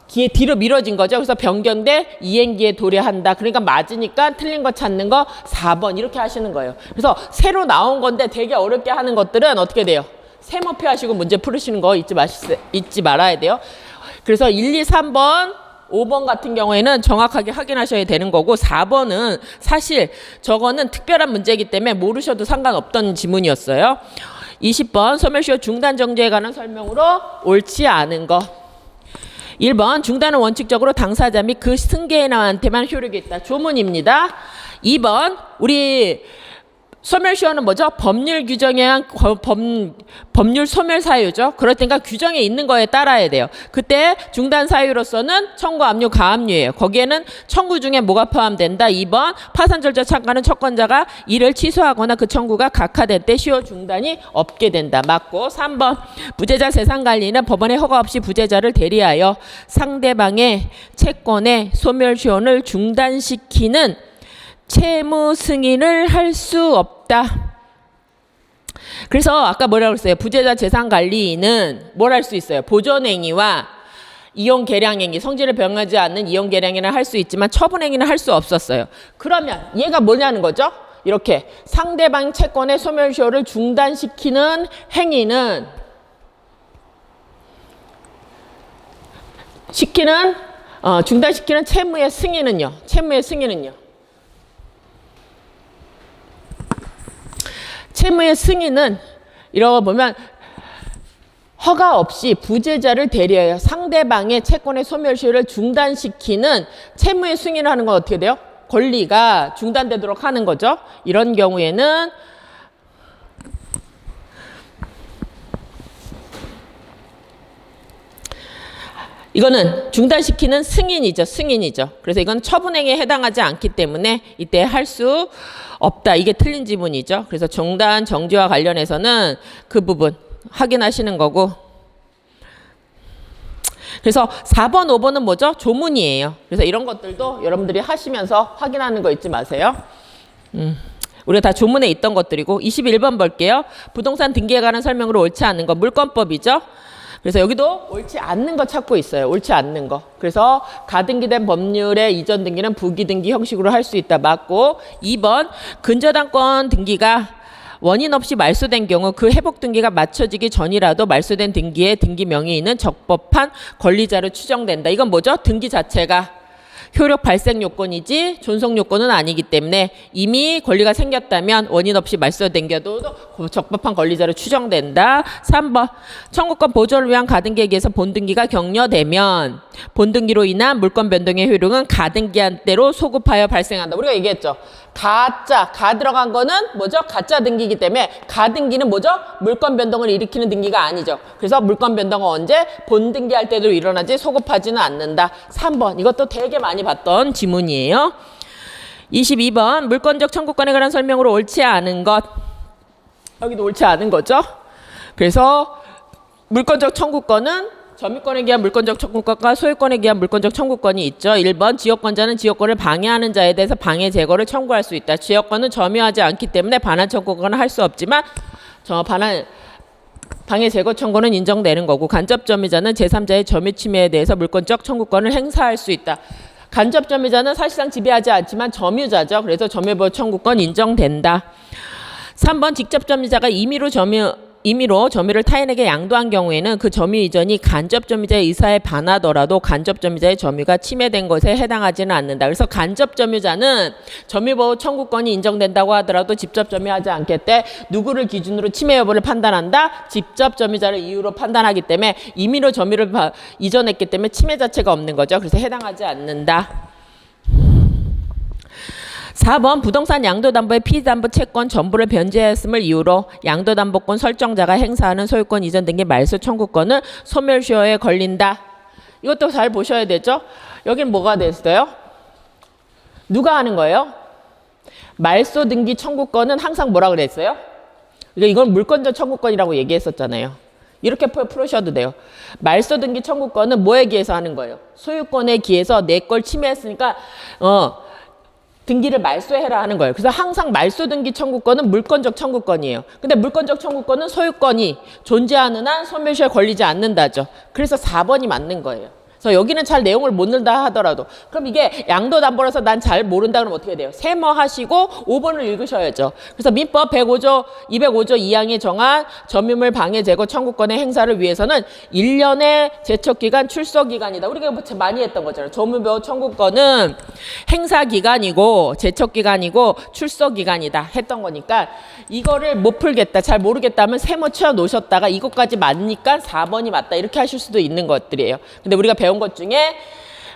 뒤로 미뤄진 거죠. 그래서 변경돼 이행기에 도래한다. 그러니까 맞으니까 틀린 거 찾는 거 4번 이렇게 하시는 거예요. 그래서 새로 나온 건데 되게 어렵게 하는 것들은 어떻게 돼요? 세모표 하시고 문제 풀으시는 거 잊지 말아야 돼요. 그래서 1, 2, 3번, 5번 같은 경우에는 정확하게 확인하셔야 되는 거고 4번은 사실 저거는 특별한 문제이기 때문에 모르셔도 상관없던 지문이었어요. 20번 소멸시효 중단 정지에 관한 설명으로 옳지 않은 거. 1번 중단은 원칙적으로 당사자 및 그 승계인한테만 효력이 있다. 조문입니다. 2번 우리 소멸시효는 뭐죠? 법률 규정에 의한 법률 소멸 사유죠. 그럴 때니까 규정에 있는 거에 따라야 돼요. 그때 중단 사유로서는 청구, 압류, 가압류예요. 거기에는 청구 중에 뭐가 포함된다? 2번 파산 절차 참가는 채권자가 이를 취소하거나 그 청구가 각하된 때 시효 중단이 없게 된다. 맞고 3번 부재자 재산 관리는 법원의 허가 없이 부재자를 대리하여 상대방의 채권의 소멸시효를 중단시키는 채무 승인을 할 수 없다. 그래서 아까 뭐라고 했어요? 부재자 재산 관리인은 뭘 할 수 있어요? 보존행위와 이용 계량행위, 성질을 변하지 않는 이용 계량행위를 할 수 있지만 처분행위는 할 수 없었어요. 그러면 얘가 뭐냐는 거죠? 이렇게 상대방 채권의 소멸시효를 중단시키는 행위는 중단시키는 채무의 승인은요? 채무의 승인은 이러고 보면 허가 없이 부재자를 대리하여 상대방의 채권의 소멸시효를 중단시키는 채무의 승인을 하는 건 어떻게 돼요? 권리가 중단되도록 하는 거죠. 이런 경우에는 이거는 중단시키는 승인이죠. 그래서 이건 처분행위에 해당하지 않기 때문에 이때 할 수 없다. 이게 틀린 지문이죠. 그래서 중단 정지와 관련해서는 그 부분 확인하시는 거고. 그래서 4번, 5번은 뭐죠? 조문이에요. 그래서 이런 것들도 여러분들이 하시면서 확인하는 거 잊지 마세요. 우리가 다 조문에 있던 것들이고 21번 볼게요. 부동산 등기에 관한 설명으로 옳지 않은 거 물권법이죠. 그래서 여기도 옳지 않는 거 찾고 있어요. 옳지 않는 거. 그래서 가등기된 법률의 이전 등기는 부기등기 형식으로 할 수 있다. 맞고 2번 근저당권 등기가 원인 없이 말소된 경우 그 회복 등기가 맞춰지기 전이라도 말소된 등기의 등기 명의인은 적법한 권리자로 추정된다. 이건 뭐죠? 등기 자체가 효력 발생 요건이지 존속 요건은 아니기 때문에 이미 권리가 생겼다면 원인 없이 말소된 경우도 적법한 권리자로 추정된다. 3번 청구권 보존을 위한 가등기에 의해서 본등기가 격려되면 본등기로 인한 물권 변동의 효력은 가등기한 때로 소급하여 발생한다. 우리가 얘기했죠. 가 들어간 거는 뭐죠? 가짜 등기이기 때문에 가등기는 뭐죠? 물권 변동을 일으키는 등기가 아니죠. 그래서 물권 변동은 언제? 본등기할 때도 일어나지 소급하지는 않는다. 3번 이것도 되게 많이 봤던 지문이에요. 22번 물권적 청구권에 관한 설명으로 옳지 않은 것. 여기도 옳지 않은 거죠. 그래서 물권적 청구권은 점유권에 기한 물권적 청구권과 소유권에 기한 물권적 청구권이 있죠. 1번 지역권자는 지역권을 방해하는 자에 대해서 방해 제거를 청구할 수 있다. 지역권은 점유하지 않기 때문에 반환 청구권을 할 수 없지만 반환 방해 제거 청구는 인정되는 거고 간접 점유자는 제3자의 점유 침해에 대해서 물권적 청구권을 행사할 수 있다. 간접 점유자는 사실상 지배하지 않지만 점유자죠. 그래서 점유보호 청구권 인정된다. 3번 직접 점유자가 임의로 점유를 타인에게 양도한 경우에는 그 점유 이전이 간접 점유자의 의사에 반하더라도 간접 점유자의 점유가 침해된 것에 해당하지는 않는다. 그래서 간접 점유자는 점유보호 청구권이 인정된다고 하더라도 직접 점유하지 않겠대. 누구를 기준으로 침해 여부를 판단한다? 직접 점유자를 이유로 판단하기 때문에 임의로 점유를 이전했기 때문에 침해 자체가 없는 거죠. 그래서 해당하지 않는다. 4번 부동산 양도담보의 피담보 채권 전부를 변제했음을 이유로 양도담보권 설정자가 행사하는 소유권 이전 등기 말소 청구권은 소멸시효에 걸린다. 이것도 잘 보셔야 되죠. 여기는 뭐가 됐어요? 누가 하는 거예요? 말소 등기 청구권은 항상 뭐라 그랬어요? 이건 물권적 청구권이라고 얘기했었잖아요. 이렇게 풀으셔도 돼요. 말소 등기 청구권은 뭐에 기해서 하는 거예요? 소유권에 기해서 내 걸 침해했으니까 등기를 말소해라 하는 거예요. 그래서 항상 말소 등기 청구권은 물권적 청구권이에요. 근데 물권적 청구권은 소유권이 존재하는 한 소멸시효에 걸리지 않는다죠. 그래서 4번이 맞는 거예요. 그래서 여기는 잘 내용을 못 넣는다 하더라도 그럼 이게 양도담보라서 난 잘 모른다 그러면 어떻게 돼요? 세모하시고 5번을 읽으셔야죠. 그래서 민법 205조 2항에 정한 점유물 방해 제거 청구권의 행사를 위해서는 1년의 제척기간 출소기간이다. 우리가 많이 했던 거잖아요. 점유보호 청구권은 행사기간이고 제척기간이고 출소기간이다 했던 거니까 이거를 못 풀겠다 잘 모르겠다 하면 세모 채워 놓으셨다가 이것까지 맞으니까 4번이 맞다 이렇게 하실 수도 있는 것들이에요. 근데 우리가 배운 것 중에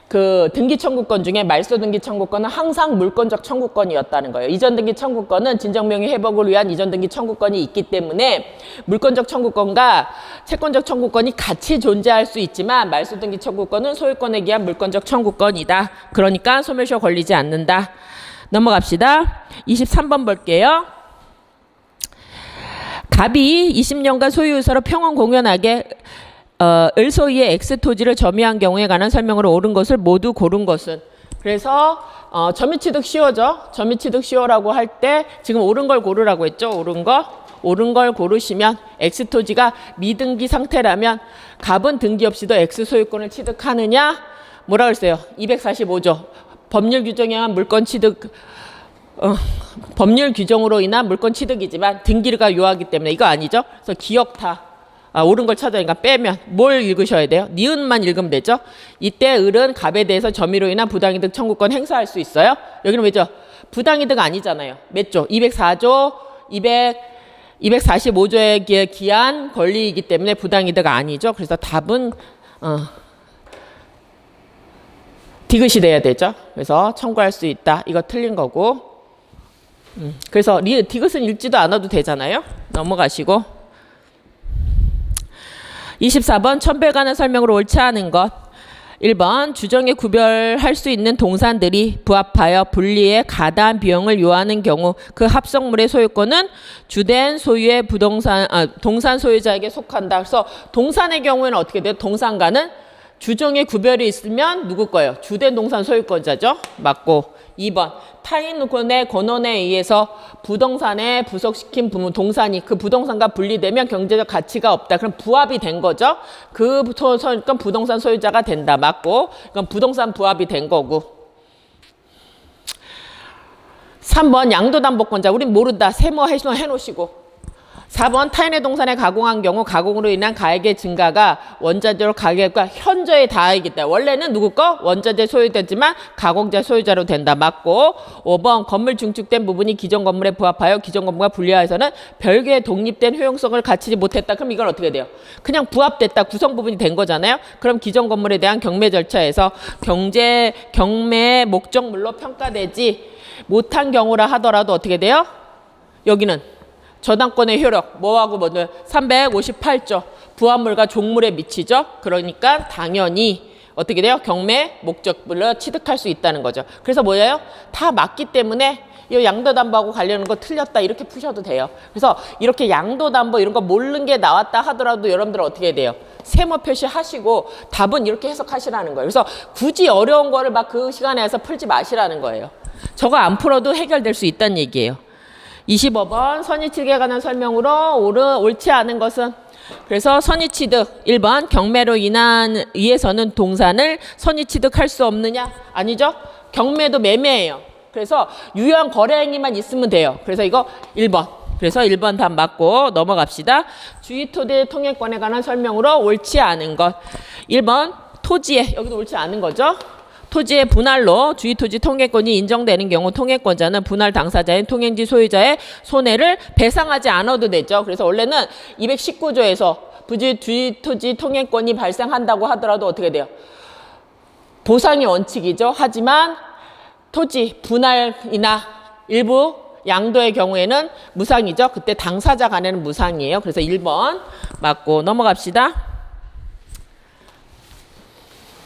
그 등기 청구권 중에 말소 등기 청구권은 항상 물권적 청구권이었다는 거예요. 이전 등기 청구권은 진정명의 회복을 위한 이전 등기 청구권이 있기 때문에 물권적 청구권과 채권적 청구권이 같이 존재할 수 있지만 말소 등기 청구권은 소유권에 기한 물권적 청구권이다. 그러니까 소멸시효 걸리지 않는다. 넘어갑시다. 23번 볼게요. 갑이 20년간 소유유서로 평원 공연하게 을소이의 X토지를 점유한 경우에 관한 설명으로 옳은 것을 모두 고른 것은 그래서 점유취득 시효죠. 점유취득 시효라고 할 때 지금 옳은 걸 고르라고 했죠. 옳은 걸 고르시면 X토지가 미등기 상태라면 갑은 등기 없이도 X소유권을 취득하느냐 뭐라 그랬어요. 245조 법률 규정에 의한 물권 취득 법률 규정으로 인한 물권 취득이지만 등기가 요하기 때문에 이거 아니죠. 그래서 기억타 옳은 걸 찾아니까 빼면 뭘 읽으셔야 돼요? 니은만 읽으면 되죠. 이때 을은 갑에 대해서 점유로 인한 부당이득 청구권 행사할 수 있어요. 여기는 왜죠? 부당이득 아니잖아요. 몇 조? 204조 245조에 기한 권리이기 때문에 부당이득 아니죠. 그래서 답은 디귿이 돼야 되죠. 그래서 청구할 수 있다. 이거 틀린 거고 그래서 디귿은 읽지도 않아도 되잖아요. 넘어가시고 24번 첨부에 관한 설명으로 옳지 않은 것 1번 주정에 구별할 수 있는 동산들이 부합하여 분리에 가다한 비용을 요하는 경우 그 합성물의 소유권은 주된 소유의 동산 소유자에게 속한다. 그래서 동산의 경우에는 어떻게 돼요? 동산과는 주정에 구별이 있으면 누구 거예요? 주된 동산 소유권자죠. 맞고 2번 타인의 권한에 의해서 부동산에 부속시킨 동산이 그 부동산과 분리되면 경제적 가치가 없다. 그럼 부합이 된 거죠. 그러니까 부동산 소유자가 된다. 맞고 그럼 부동산 부합이 된 거고 3번 양도담보권자 우린 모른다. 세모 해놓으시고 4번 타인의 동산에 가공한 경우 가공으로 인한 가액의 증가가 원자재로 가격과 현저히 다하겠다. 원래는 누구 거? 원자재 소유되지만 가공자 소유자로 된다. 맞고 5번 건물 증축된 부분이 기존 건물에 부합하여 기존 건물과 분리하여서는 별개의 독립된 효용성을 갖추지 못했다. 그럼 이건 어떻게 돼요? 그냥 부합됐다. 구성 부분이 된 거잖아요. 그럼 기존 건물에 대한 경매 절차에서 경매의 목적물로 평가되지 못한 경우라 하더라도 어떻게 돼요? 여기는 저당권의 효력 뭐하고 358조 부합물과 종물에 미치죠. 그러니까 당연히 어떻게 돼요? 경매 목적물로 취득할 수 있다는 거죠. 그래서 뭐예요? 다 맞기 때문에 이 양도담보하고 관련한 거 틀렸다 이렇게 푸셔도 돼요. 그래서 이렇게 양도담보 이런 거 모르는 게 나왔다 하더라도 여러분들은 어떻게 돼요? 세모 표시하시고 답은 이렇게 해석하시라는 거예요. 그래서 굳이 어려운 거를 막 그 시간에 해서 풀지 마시라는 거예요. 저거 안 풀어도 해결될 수 있다는 얘기예요. 25번 선의측에 관한 설명으로 옳지 않은 것은 그래서 선의취득 1번 경매로 의해서는 동산을 선의취득할 수 없느냐? 아니죠. 경매도 매매예요. 그래서 유효한 거래 행위만 있으면 돼요. 그래서 이거 1번. 그래서 1번 답 맞고 넘어갑시다. 주의토지 통행권에 관한 설명으로 옳지 않은 것. 1번 토지에, 여기도 옳지 않은 거죠. 토지의 분할로 주의토지 통행권이 인정되는 경우 통행권자는 분할 당사자인 통행지 소유자의 손해를 배상하지 않아도 되죠. 그래서 원래는 219조에서 주의토지 통행권이 발생한다고 하더라도 어떻게 돼요? 보상이 원칙이죠. 하지만 토지 분할이나 일부 양도의 경우에는 무상이죠. 그때 당사자 간에는 무상이에요. 그래서 1번 맞고 넘어갑시다.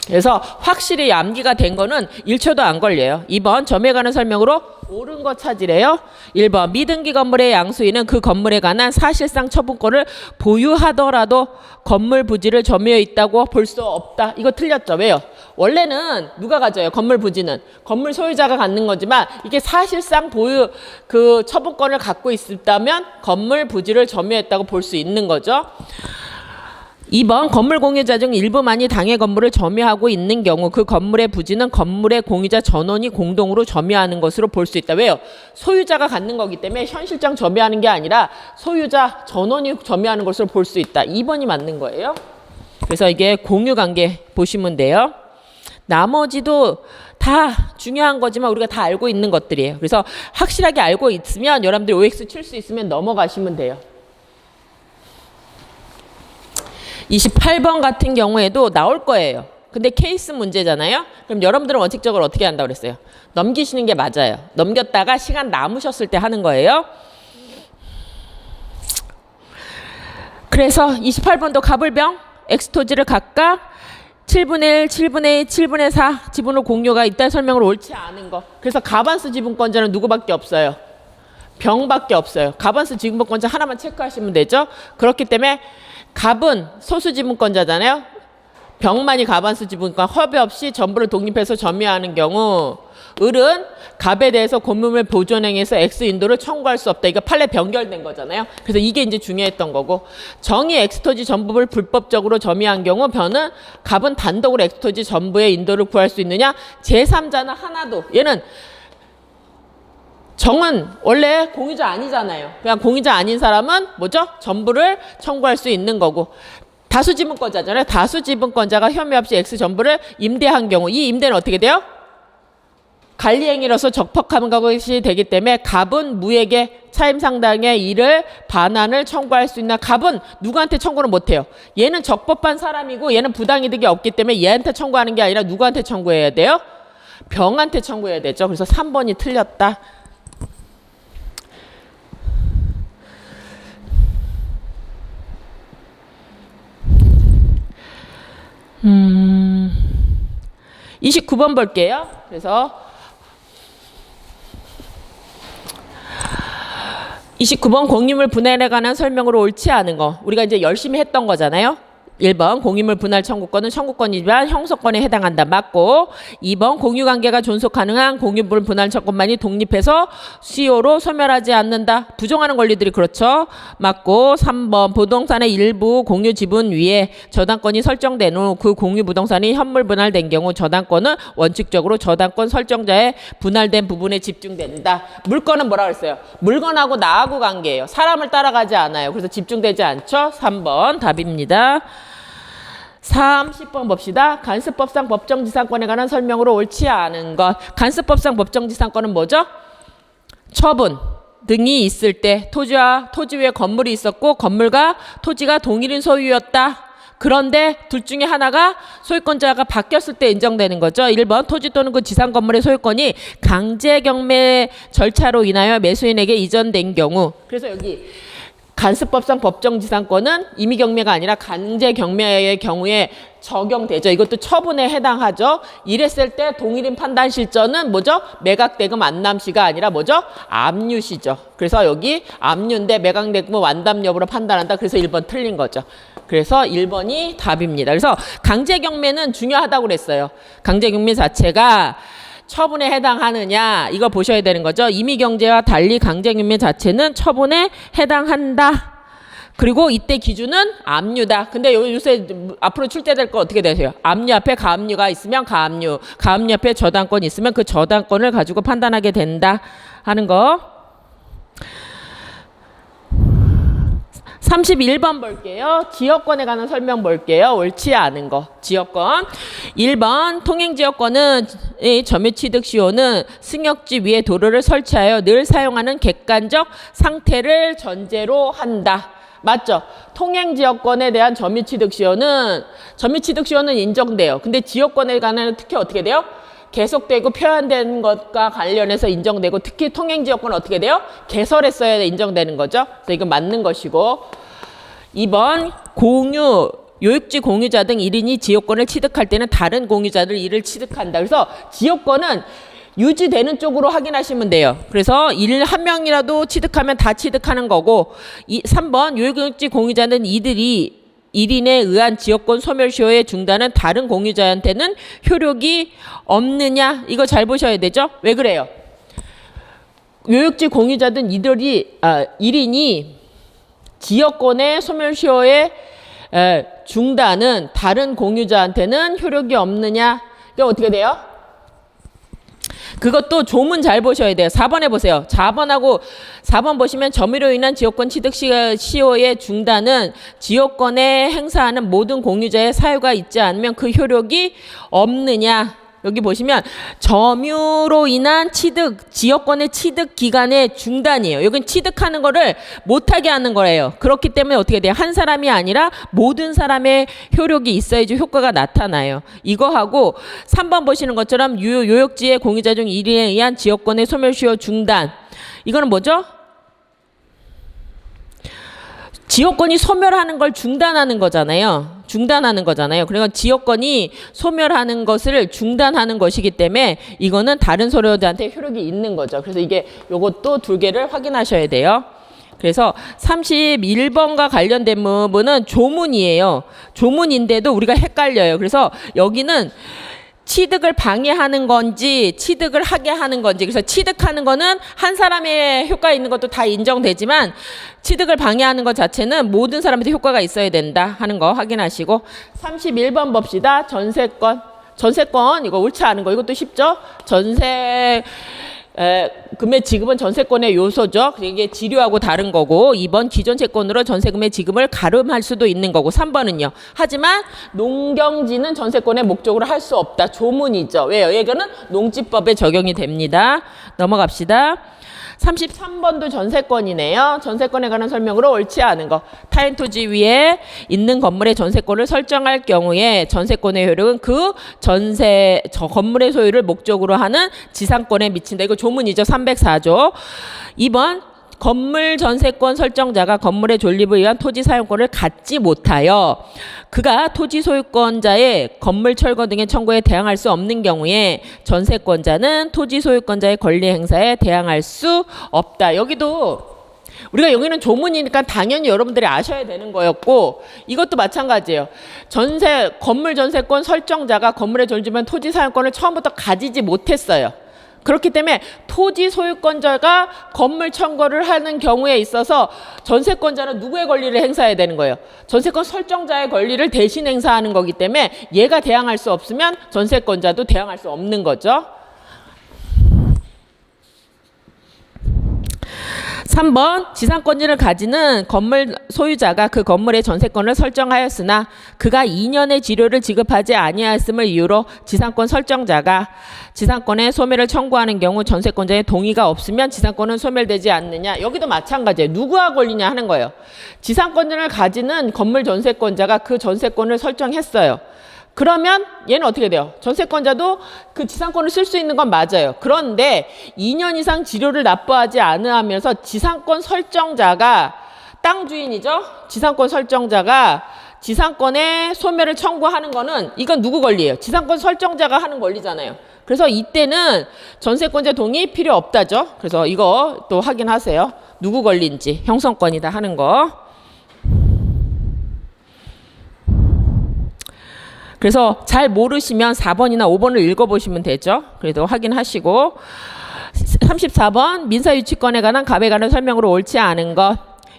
그래서 확실히 암기가 된 거는 1초도 안 걸려요. 2번 점에 관한 설명으로 옳은 거 찾으래요. 1번 미등기 건물의 양수인은 그 건물에 관한 사실상 처분권을 보유하더라도 건물 부지를 점유해 있다고 볼 수 없다. 이거 틀렸죠. 왜요? 원래는 누가 가져요? 건물 부지는 건물 소유자가 갖는 거지만 이게 사실상 보유 그 처분권을 갖고 있다면 건물 부지를 점유했다고 볼 수 있는 거죠. 2번 건물 공유자 중 일부만이 당해 건물을 점유하고 있는 경우 그 건물의 부지는 건물의 공유자 전원이 공동으로 점유하는 것으로 볼 수 있다. 왜요? 소유자가 갖는 거기 때문에 현실상 점유하는 게 아니라 소유자 전원이 점유하는 것으로 볼 수 있다. 2번이 맞는 거예요. 그래서 이게 공유관계 보시면 돼요. 나머지도 다 중요한 거지만 우리가 다 알고 있는 것들이에요. 그래서 확실하게 알고 있으면 여러분들이 OX 칠 수 있으면 넘어가시면 돼요. 28번 같은 경우에도 나올 거예요. 근데 케이스 문제잖아요. 그럼 여러분들은 원칙적으로 어떻게 한다고 그랬어요? 넘기시는 게 맞아요. 넘겼다가 시간 남으셨을 때 하는 거예요. 그래서 28번도 가불병, X토지를 각각 7분의 1, 7분의 2, 7분의 4 지분으로 공유가 있다는 설명으로 옳지 않은 거. 그래서 가반수 지분권자는 누구밖에 없어요? 병밖에 없어요. 가반수 지분권자 하나만 체크하시면 되죠. 그렇기 때문에 갑은 소수 지분권자잖아요. 병만이 가반수 지분권, 허배 없이 전부를 독립해서 점유하는 경우 을은 갑에 대해서 권물을 보존행해서 X 인도를 청구할 수 없다. 이거 판례 변결된 거잖아요. 그래서 이게 이제 중요했던 거고, 정의 X토지 전부를 불법적으로 점유한 경우 변은 갑은 단독으로 X토지 전부의 인도를 구할 수 있느냐? 제3자는 하나도. 얘는 정은 원래 공유자 아니잖아요. 그냥 공유자 아닌 사람은 뭐죠? 전부를 청구할 수 있는 거고, 다수지분권자잖아요. 다수지분권자가 혐의 없이 X 전부를 임대한 경우 이 임대는 어떻게 돼요? 관리행위로서 적법한 것이 되기 때문에 갑은 무에게 차임 상당의 일을 반환을 청구할 수 있나? 갑은 누구한테 청구를 못해요. 얘는 적법한 사람이고 얘는 부당이득이 없기 때문에 얘한테 청구하는 게 아니라 누구한테 청구해야 돼요? 병한테 청구해야 되죠. 그래서 3번이 틀렸다. 29번 볼게요. 그래서 29번 공유물 분할에 관한 설명으로 옳지 않은 거. 우리가 이제 열심히 했던 거잖아요. 1번 공유물 분할 청구권은 청구권이지만 형소권에 해당한다. 맞고 2번 공유관계가 존속 가능한 공유물 분할 청구권만이 독립해서 수요로 소멸하지 않는다. 부정하는 권리들이 그렇죠. 맞고 3번 부동산의 일부 공유 지분 위에 저당권이 설정된 후 그 공유 부동산이 현물 분할된 경우 저당권은 원칙적으로 저당권 설정자의 분할된 부분에 집중된다. 물건은 뭐라 그랬어요? 물건하고 나하고 관계예요. 사람을 따라가지 않아요. 그래서 집중되지 않죠. 3번 답입니다. 30번 봅시다. 간습법상 법정지상권에 관한 설명으로 옳지 않은 것. 간습법상 법정지상권은 뭐죠? 처분 등이 있을 때 토지와 토지 위에 건물이 있었고 건물과 토지가 동일인 소유였다. 그런데 둘 중에 하나가 소유권자가 바뀌었을 때 인정되는 거죠. 1번 토지 또는 그 지상 건물의 소유권이 강제 경매 절차로 인하여 매수인에게 이전된 경우. 그래서 여기 간습법상 법정지상권은 임의경매가 아니라 강제경매의 경우에 적용되죠. 이것도 처분에 해당하죠. 이랬을 때 동일인 판단 실전은 뭐죠? 매각대금 완납시가 아니라 뭐죠? 압류시죠. 그래서 여기 압류인데 매각대금 완납 여부로 판단한다. 그래서 1번 틀린 거죠. 그래서 1번이 답입니다. 그래서 강제경매는 중요하다고 그랬어요. 강제경매 자체가 처분에 해당하느냐 이거 보셔야 되는 거죠. 임의경제와 달리 강제경매 자체는 처분에 해당한다. 그리고 이때 기준은 압류다. 근데 요새 앞으로 출제될 거 어떻게 되세요? 압류 앞에 가압류가 있으면 가압류, 가압류 앞에 저당권이 있으면 그 저당권을 가지고 판단하게 된다 하는 거. 31번 볼게요. 지역권에 관한 설명 볼게요. 옳지 않은 거. 지역권. 1번 통행지역권은 점유취득시효는 승역지 위에 도로를 설치하여 늘 사용하는 객관적 상태를 전제로 한다. 맞죠? 통행지역권에 대한 점유취득시효는 인정돼요. 근데 지역권에 관한 특히 어떻게 돼요? 계속되고 표현된 것과 관련해서 인정되고 특히 통행지역권은 어떻게 돼요? 개설했어야 인정되는 거죠. 그래서 이건 맞는 것이고 2번 요역지 공유자 등 1인이 지역권을 취득할 때는 다른 공유자들 이를 취득한다. 그래서 지역권은 유지되는 쪽으로 확인하시면 돼요. 그래서 한 명이라도 취득하면 다 취득하는 거고 3번 요역지 공유자는 이들이 1인에 의한 지역권 소멸시효의 중단은 다른 공유자한테는 효력이 없느냐. 이거 잘 보셔야 되죠. 왜 그래요? 요역지 공유자든 1인이 지역권의 소멸시효의 중단은 다른 공유자한테는 효력이 없느냐. 이거 어떻게 돼요? 그것도 조문 잘 보셔야 돼요. 4번에 보세요. 4번 보시면 점유로 인한 지역권 취득 시효의 중단은 지역권에 행사하는 모든 공유자의 사유가 있지 않으면 그 효력이 없느냐. 여기 보시면 점유로 인한 지역권의 취득 기간의 중단이에요. 여긴 취득하는 거를 못하게 하는 거예요. 그렇기 때문에 어떻게 돼요? 한 사람이 아니라 모든 사람의 효력이 있어야지 효과가 나타나요. 이거하고 3번 보시는 것처럼 요역지의 공유자 중 1인에 의한 지역권의 소멸시효 중단. 이거는 뭐죠? 지역권이 소멸하는 걸 중단하는 거잖아요. 그러니까 지역권이 소멸하는 것을 중단하는 것이기 때문에 이거는 다른 소유자한테 효력이 있는 거죠. 그래서 이게 요것도 두 개를 확인하셔야 돼요. 그래서 31번과 관련된 부분은 조문이에요. 조문인데도 우리가 헷갈려요. 그래서 여기는 취득을 방해하는 건지 취득을 하게 하는 건지. 그래서 취득하는 거는 한 사람의 효과 있는 것도 다 인정되지만 취득을 방해하는 것 자체는 모든 사람한테 효과가 있어야 된다 하는 거 확인하시고 31번 봅시다. 전세권 이거 옳지 않은 거. 이것도 쉽죠? 금의 지급은 전세권의 요소죠. 이게 지료하고 다른 거고 2번 기존 채권으로 전세금의 지급을 가름할 수도 있는 거고 3번은요. 하지만 농경지는 전세권의 목적으로 할 수 없다. 조문이죠. 왜요? 이거는 농지법에 적용이 됩니다. 넘어갑시다. 33번도 전세권이네요. 전세권에 관한 설명으로 옳지 않은 거. 타인 토지 위에 있는 건물의 전세권을 설정할 경우에 전세권의 효력은 그 건물의 소유를 목적으로 하는 지상권에 미친다. 이거 조문이죠. 304조. 2번 건물 전세권 설정자가 건물의 존립을 위한 토지 사용권을 갖지 못하여 그가 토지 소유권자의 건물 철거 등의 청구에 대항할 수 없는 경우에 전세권자는 토지 소유권자의 권리 행사에 대항할 수 없다. 여기도 우리가 여기는 조문이니까 당연히 여러분들이 아셔야 되는 거였고 이것도 마찬가지예요. 건물 전세권 설정자가 건물에 존립한 토지 사용권을 처음부터 가지지 못했어요. 그렇기 때문에 토지 소유권자가 건물 청구를 하는 경우에 있어서 전세권자는 누구의 권리를 행사해야 되는 거예요? 전세권 설정자의 권리를 대신 행사하는 거기 때문에 얘가 대항할 수 없으면 전세권자도 대항할 수 없는 거죠. 3번 지상권자를 가지는 건물 소유자가 그 건물의 전세권을 설정하였으나 그가 2년의 지료를 지급하지 아니하였음을 이유로 지상권 설정자가 지상권의 소멸을 청구하는 경우 전세권자의 동의가 없으면 지상권은 소멸되지 않느냐. 여기도 마찬가지예요. 누구가 권리냐 하는 거예요. 지상권자를 가지는 건물 전세권자가 그 전세권을 설정했어요. 그러면 얘는 어떻게 돼요? 전세권자도 그 지상권을 쓸 수 있는 건 맞아요. 그런데 2년 이상 지료를 납부하지 않으면서 지상권 설정자가 땅 주인이죠? 지상권 설정자가 지상권의 소멸을 청구하는 거는 이건 누구 권리예요? 지상권 설정자가 하는 권리잖아요. 그래서 이때는 전세권자 동의 필요 없다죠. 그래서 이거 또 확인하세요. 누구 권리인지 형성권이다 하는 거. 그래서 잘 모르시면 4번이나 5번을 읽어보시면 되죠. 그래도 확인하시고 34번 민사유치권에 관한 갑에 관한 설명으로 옳지 않은 것.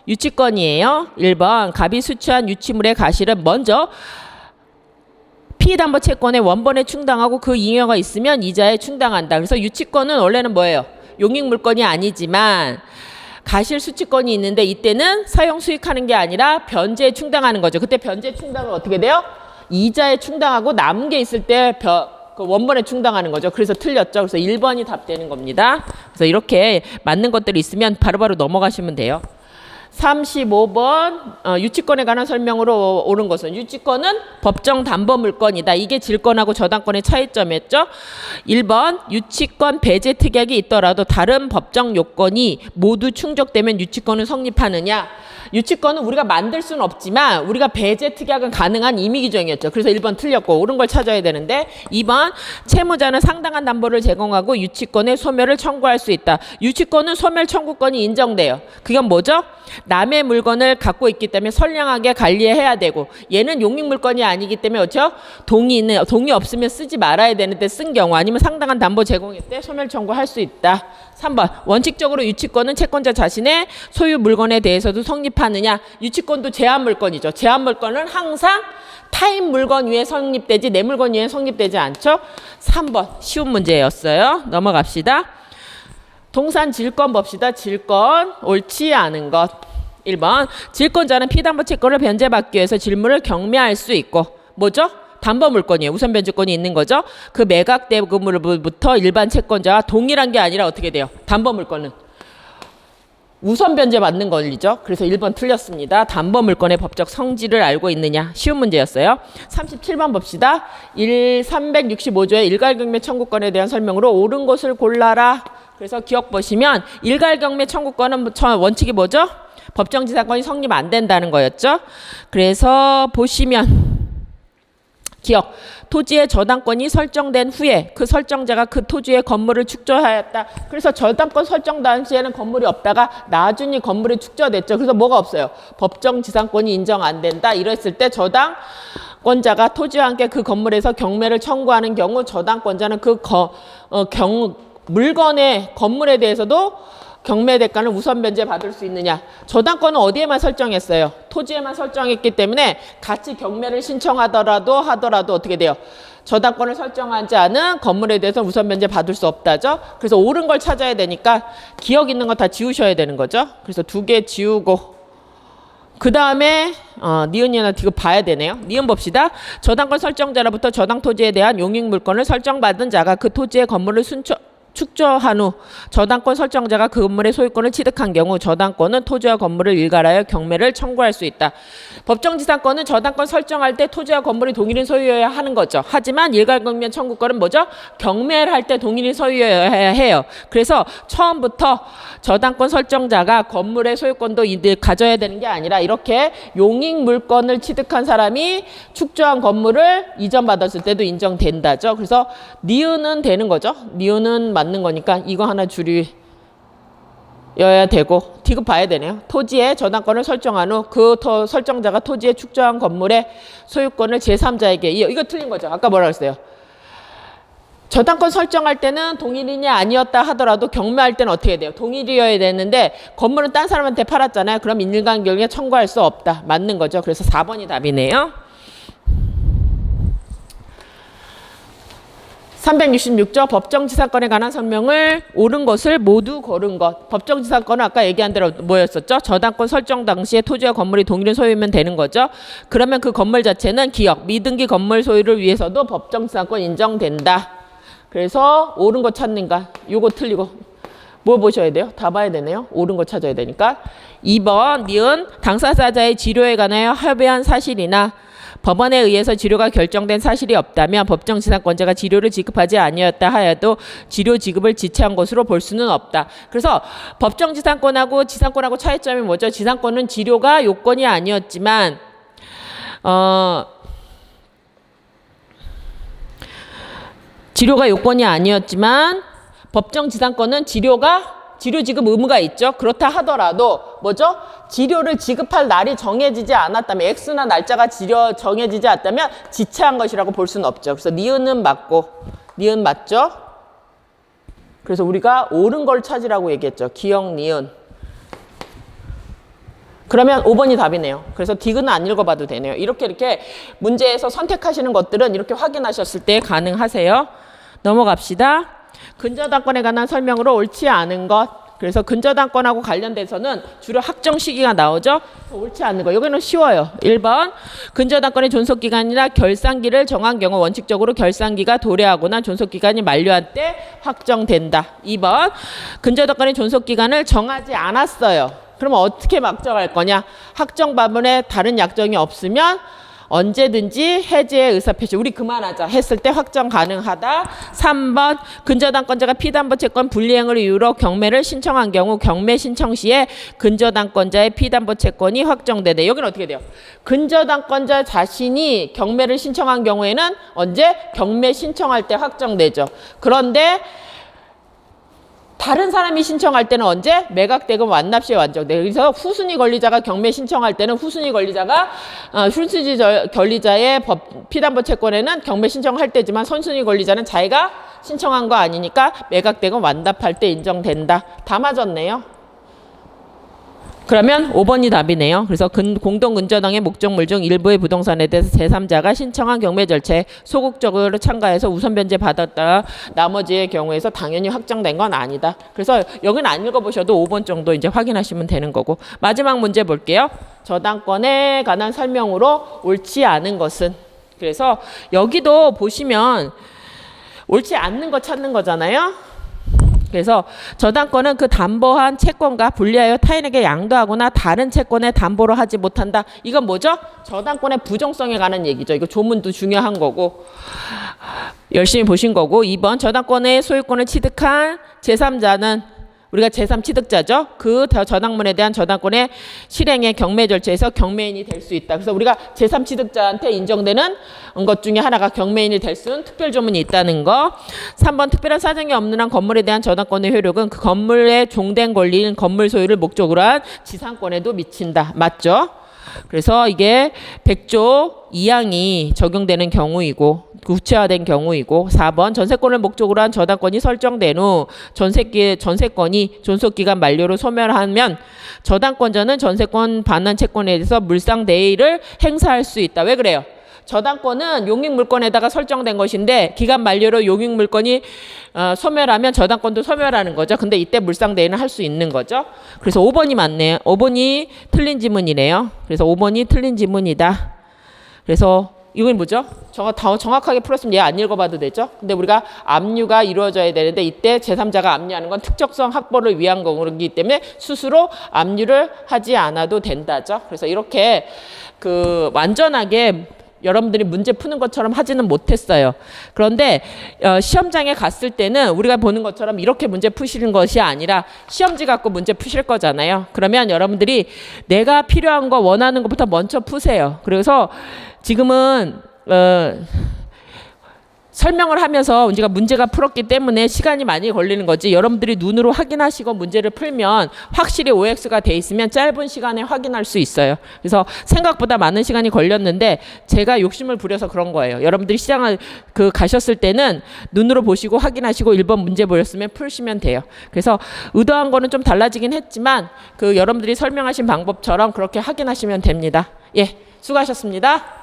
유치권이에요. 1번 갑이 수취한 유치물의 가실은 먼저 피담보 채권의 원본에 충당하고 그 잉여가 있으면 이자에 충당한다. 그래서 유치권은 원래는 뭐예요? 용익물권이 아니지만 가실 수취권이 있는데 이때는 사용 수익하는 게 아니라 변제에 충당하는 거죠. 그때 변제 충당은 어떻게 돼요? 이자에 충당하고 남은 게 있을 때 그 원본에 충당하는 거죠. 그래서 틀렸죠. 그래서 1번이 답되는 겁니다. 그래서 이렇게 맞는 것들이 있으면 바로바로 넘어가시면 돼요. 35번 유치권에 관한 설명으로 옳은 것은 유치권은 법정 담보 물건이다. 이게 질권하고 저당권의 차이점이었죠. 1번 유치권 배제 특약이 있더라도 다른 법정 요건이 모두 충족되면 유치권은 성립하느냐. 유치권은 우리가 만들 수는 없지만 우리가 배제 특약은 가능한 임의 규정이었죠. 그래서 1번 틀렸고 옳은 걸 찾아야 되는데 2번 채무자는 상당한 담보를 제공하고 유치권의 소멸을 청구할 수 있다. 유치권은 소멸 청구권이 인정돼요. 그건 뭐죠? 남의 물건을 갖고 있기 때문에 선량하게 관리해야 되고 얘는 용익물건이 아니기 때문에 그렇죠? 동의 없으면 쓰지 말아야 되는데 쓴 경우 아니면 상당한 담보 제공일 때 소멸 청구할 수 있다. 3번 원칙적으로 유치권은 채권자 자신의 소유 물건에 대해서도 성립하느냐. 유치권도 제한 물건이죠. 제한 물건은 항상 타인 물건 위에 성립되지 내 물건 위에 성립되지 않죠. 3번 쉬운 문제였어요. 넘어갑시다. 동산 질권 봅시다. 질권 옳지 않은 것. 1번 질권자는 피담보 채권을 변제받기 위해서 질물을 경매할 수 있고 뭐죠? 담보 물건이에요. 우선 변제권이 있는 거죠. 그 매각 대금으로부터 일반 채권자와 동일한 게 아니라 어떻게 돼요? 담보 물건은 우선 변제 받는 권리죠. 그래서 1번 틀렸습니다. 담보 물건의 법적 성질을 알고 있느냐. 쉬운 문제였어요. 37번 봅시다. 365조의 일괄경매 청구권에 대한 설명으로 옳은 것을 골라라. 그래서 기억 보시면 일괄경매 청구권은 원칙이 뭐죠? 법정지상권이 성립 안 된다는 거였죠. 그래서 보시면 기억, 토지의 저당권이 설정된 후에 그 설정자가 그 토지의 건물을 축조하였다. 그래서 저당권 설정 당시에는 건물이 없다가 나중에 건물이 축조됐죠. 그래서 뭐가 없어요? 법정지상권이 인정 안 된다. 이랬을 때 저당권자가 토지와 함께 그 건물에서 경매를 청구하는 경우 저당권자는 그 물건의 건물에 대해서도 경매 대가는 우선 변제 받을 수 있느냐. 저당권은 어디에만 설정했어요? 토지에만 설정했기 때문에 같이 경매를 신청하더라도 어떻게 돼요? 저당권을 설정하지 않은 건물에 대해서 우선 변제 받을 수 없다죠. 그래서 옳은 걸 찾아야 되니까 기억 있는 거 다 지우셔야 되는 거죠. 그래서 2개 지우고 그 다음에 니은이나 디귿 봐야 되네요. 니은 봅시다. 저당권 설정자로부터 저당 토지에 대한 용익물권을 설정받은 자가 그 토지의 건물을 축조한 후 저당권 설정자가 그 건물의 소유권을 취득한 경우 저당권은 토지와 건물을 일괄하여 경매를 청구할 수 있다. 법정지상권은 저당권 설정할 때 토지와 건물이 동일인 소유여야 하는 거죠. 하지만 일괄경매 청구권은 뭐죠? 경매를 할 때 동일인 소유여야 해요. 그래서 처음부터 저당권 설정자가 건물의 소유권도 가져야 되는 게 아니라 이렇게 용익물권을 취득한 사람이 축조한 건물을 이전받았을 때도 인정된다죠. 그래서 니은은 되는 거죠. 니은은 맞는 거니까 이거 하나 줄여야 되고 디귿 봐야 되네요. 토지에 저당권을 설정한 후 그 설정자가 토지에 축조한 건물의 소유권을 제3자에게 이거 틀린 거죠. 아까 뭐라 그랬어요? 저당권 설정할 때는 동일인이 아니었다 하더라도 경매할 때는 어떻게 돼요? 동일이어야 되는데 건물은 딴 사람한테 팔았잖아요. 그럼 인일관경에 청구할 수 없다. 맞는 거죠. 그래서 4번이 답이네요. 366조 법정지상권에 관한 설명을 옳은 것을 모두 고른 것. 법정지상권은 아까 얘기한 대로 뭐였었죠? 저당권 설정 당시에 토지와 건물이 동일한 소유면 되는 거죠. 그러면 그 건물 자체는 기억, 미등기 건물 소유를 위해서도 법정지상권 인정된다. 그래서 옳은 거 찾는가? 요거 틀리고 뭐 보셔야 돼요? 다 봐야 되네요. 옳은 거 찾아야 되니까. 2번 니은 당사자의 지료에 관하여 합의한 사실이나 법원에 의해서 지료가 결정된 사실이 없다면 법정지상권자가 지료를 지급하지 아니었다 하여도 지료 지급을 지체한 것으로 볼 수는 없다. 그래서 법정지상권하고 지상권하고 차이점이 뭐죠? 지상권은 지료가 요건이 아니었지만 지료가 요건이 아니었지만 법정지상권은 지료 지급 의무가 있죠. 그렇다 하더라도 뭐죠? 지료를 지급할 날이 정해지지 않았다면 X나 날짜가 정해지지 않았다면 지체한 것이라고 볼 수는 없죠. 그래서 니은은 맞고 니은 맞죠? 그래서 우리가 옳은 걸 찾으라고 얘기했죠. 기억 니은. 그러면 5번이 답이네요. 그래서 디귿은 안 읽어봐도 되네요. 이렇게 문제에서 선택하시는 것들은 이렇게 확인하셨을 때 가능하세요. 넘어갑시다. 근저당권에 관한 설명으로 옳지 않은 것. 그래서 근저당권하고 관련돼서는 주로 확정 시기가 나오죠. 옳지 않은 거. 여기는 쉬워요. 1번 근저당권의 존속기간이나 결산기를 정한 경우 원칙적으로 결산기가 도래하거나 존속기간이 만료한 때 확정된다. 2번 근저당권의 존속기간을 정하지 않았어요. 그러면 어떻게 막정할 거냐. 확정바문에 다른 약정이 없으면 언제든지 해지의 의사표시 우리 그만하자 했을 때 확정 가능하다. 3번 근저당권자가 피담보채권 불이행을 이유로 경매를 신청한 경우 경매 신청 시에 근저당권자의 피담보채권이 확정되네. 여기는 어떻게 돼요? 근저당권자 자신이 경매를 신청한 경우에는 언제? 경매 신청할 때 확정되죠. 그런데 다른 사람이 신청할 때는 언제? 매각대금 완납 시에 완정돼. 그래서 후순위 권리자가 경매 신청할 때는 후순위 권리자가 후순위 권리자의 피담보 채권에는 경매 신청할 때지만 선순위 권리자는 자기가 신청한 거 아니니까 매각대금 완납할 때 인정된다. 다 맞았네요. 그러면 5번이 답이네요. 그래서 공동근저당의 목적물 중 일부의 부동산에 대해서 제3자가 신청한 경매 절차에 소극적으로 참가해서 우선 변제 받았다. 나머지의 경우에서 당연히 확정된 건 아니다. 그래서 여기는 안 읽어보셔도 5번 정도 이제 확인하시면 되는 거고. 마지막 문제 볼게요. 저당권에 관한 설명으로 옳지 않은 것은. 그래서 여기도 보시면 옳지 않는 거 찾는 거잖아요. 그래서 저당권은 그 담보한 채권과 분리하여 타인에게 양도하거나 다른 채권에 담보로 하지 못한다. 이건 뭐죠? 저당권의 부정성에 관한 얘기죠. 이거 조문도 중요한 거고 열심히 보신 거고. 2번 저당권의 소유권을 취득한 제3자는 우리가 제3취득자죠. 그 저당물에 대한 저당권의 실행의 경매 절차에서 경매인이 될 수 있다. 그래서 우리가 제3취득자한테 인정되는 것 중에 하나가 경매인이 될 수 있는 특별조문이 있다는 거. 3번 특별한 사정이 없는 한 건물에 대한 저당권의 효력은 그 건물의 종된 권리인 건물 소유를 목적으로 한 지상권에도 미친다. 맞죠? 그래서 이게 100조 2항이 적용되는 경우이고 구체화된 경우이고. 4번 전세권을 목적으로 한 저당권이 설정된 후 전세권이 존속기간 만료로 소멸하면 저당권자는 전세권 반환 채권에 대해서 물상대의를 행사할 수 있다. 왜 그래요? 저당권은 용익물권에다가 설정된 것인데 기간 만료로 용익물권이 소멸하면 저당권도 소멸하는 거죠. 근데 이때 물상대의는 할 수 있는 거죠. 그래서 5번이 맞네요. 5번이 틀린 지문이네요. 그래서 5번이 틀린 지문이다. 그래서 이건 뭐죠? 더 정확하게 풀었으면 얘 안 읽어봐도 되죠? 근데 우리가 압류가 이루어져야 되는데 이때 제3자가 압류하는 건 특정성 확보를 위한 거기 때문에 스스로 압류를 하지 않아도 된다죠. 그래서 이렇게 완전하게 여러분들이 문제 푸는 것처럼 하지는 못했어요. 그런데 시험장에 갔을 때는 우리가 보는 것처럼 이렇게 문제 푸시는 것이 아니라 시험지 갖고 문제 푸실 거잖아요. 그러면 여러분들이 내가 필요한 거 원하는 것부터 먼저 푸세요. 그래서 지금은 설명을 하면서 우리가 문제가 풀었기 때문에 시간이 많이 걸리는 거지. 여러분들이 눈으로 확인하시고 문제를 풀면 확실히 OX가 돼 있으면 짧은 시간에 확인할 수 있어요. 그래서 생각보다 많은 시간이 걸렸는데 제가 욕심을 부려서 그런 거예요. 여러분들이 시장을 가셨을 때는 눈으로 보시고 확인하시고 1번 문제 보였으면 풀시면 돼요. 그래서 의도한 거는 좀 달라지긴 했지만 여러분들이 설명하신 방법처럼 그렇게 확인하시면 됩니다. 예, 수고하셨습니다.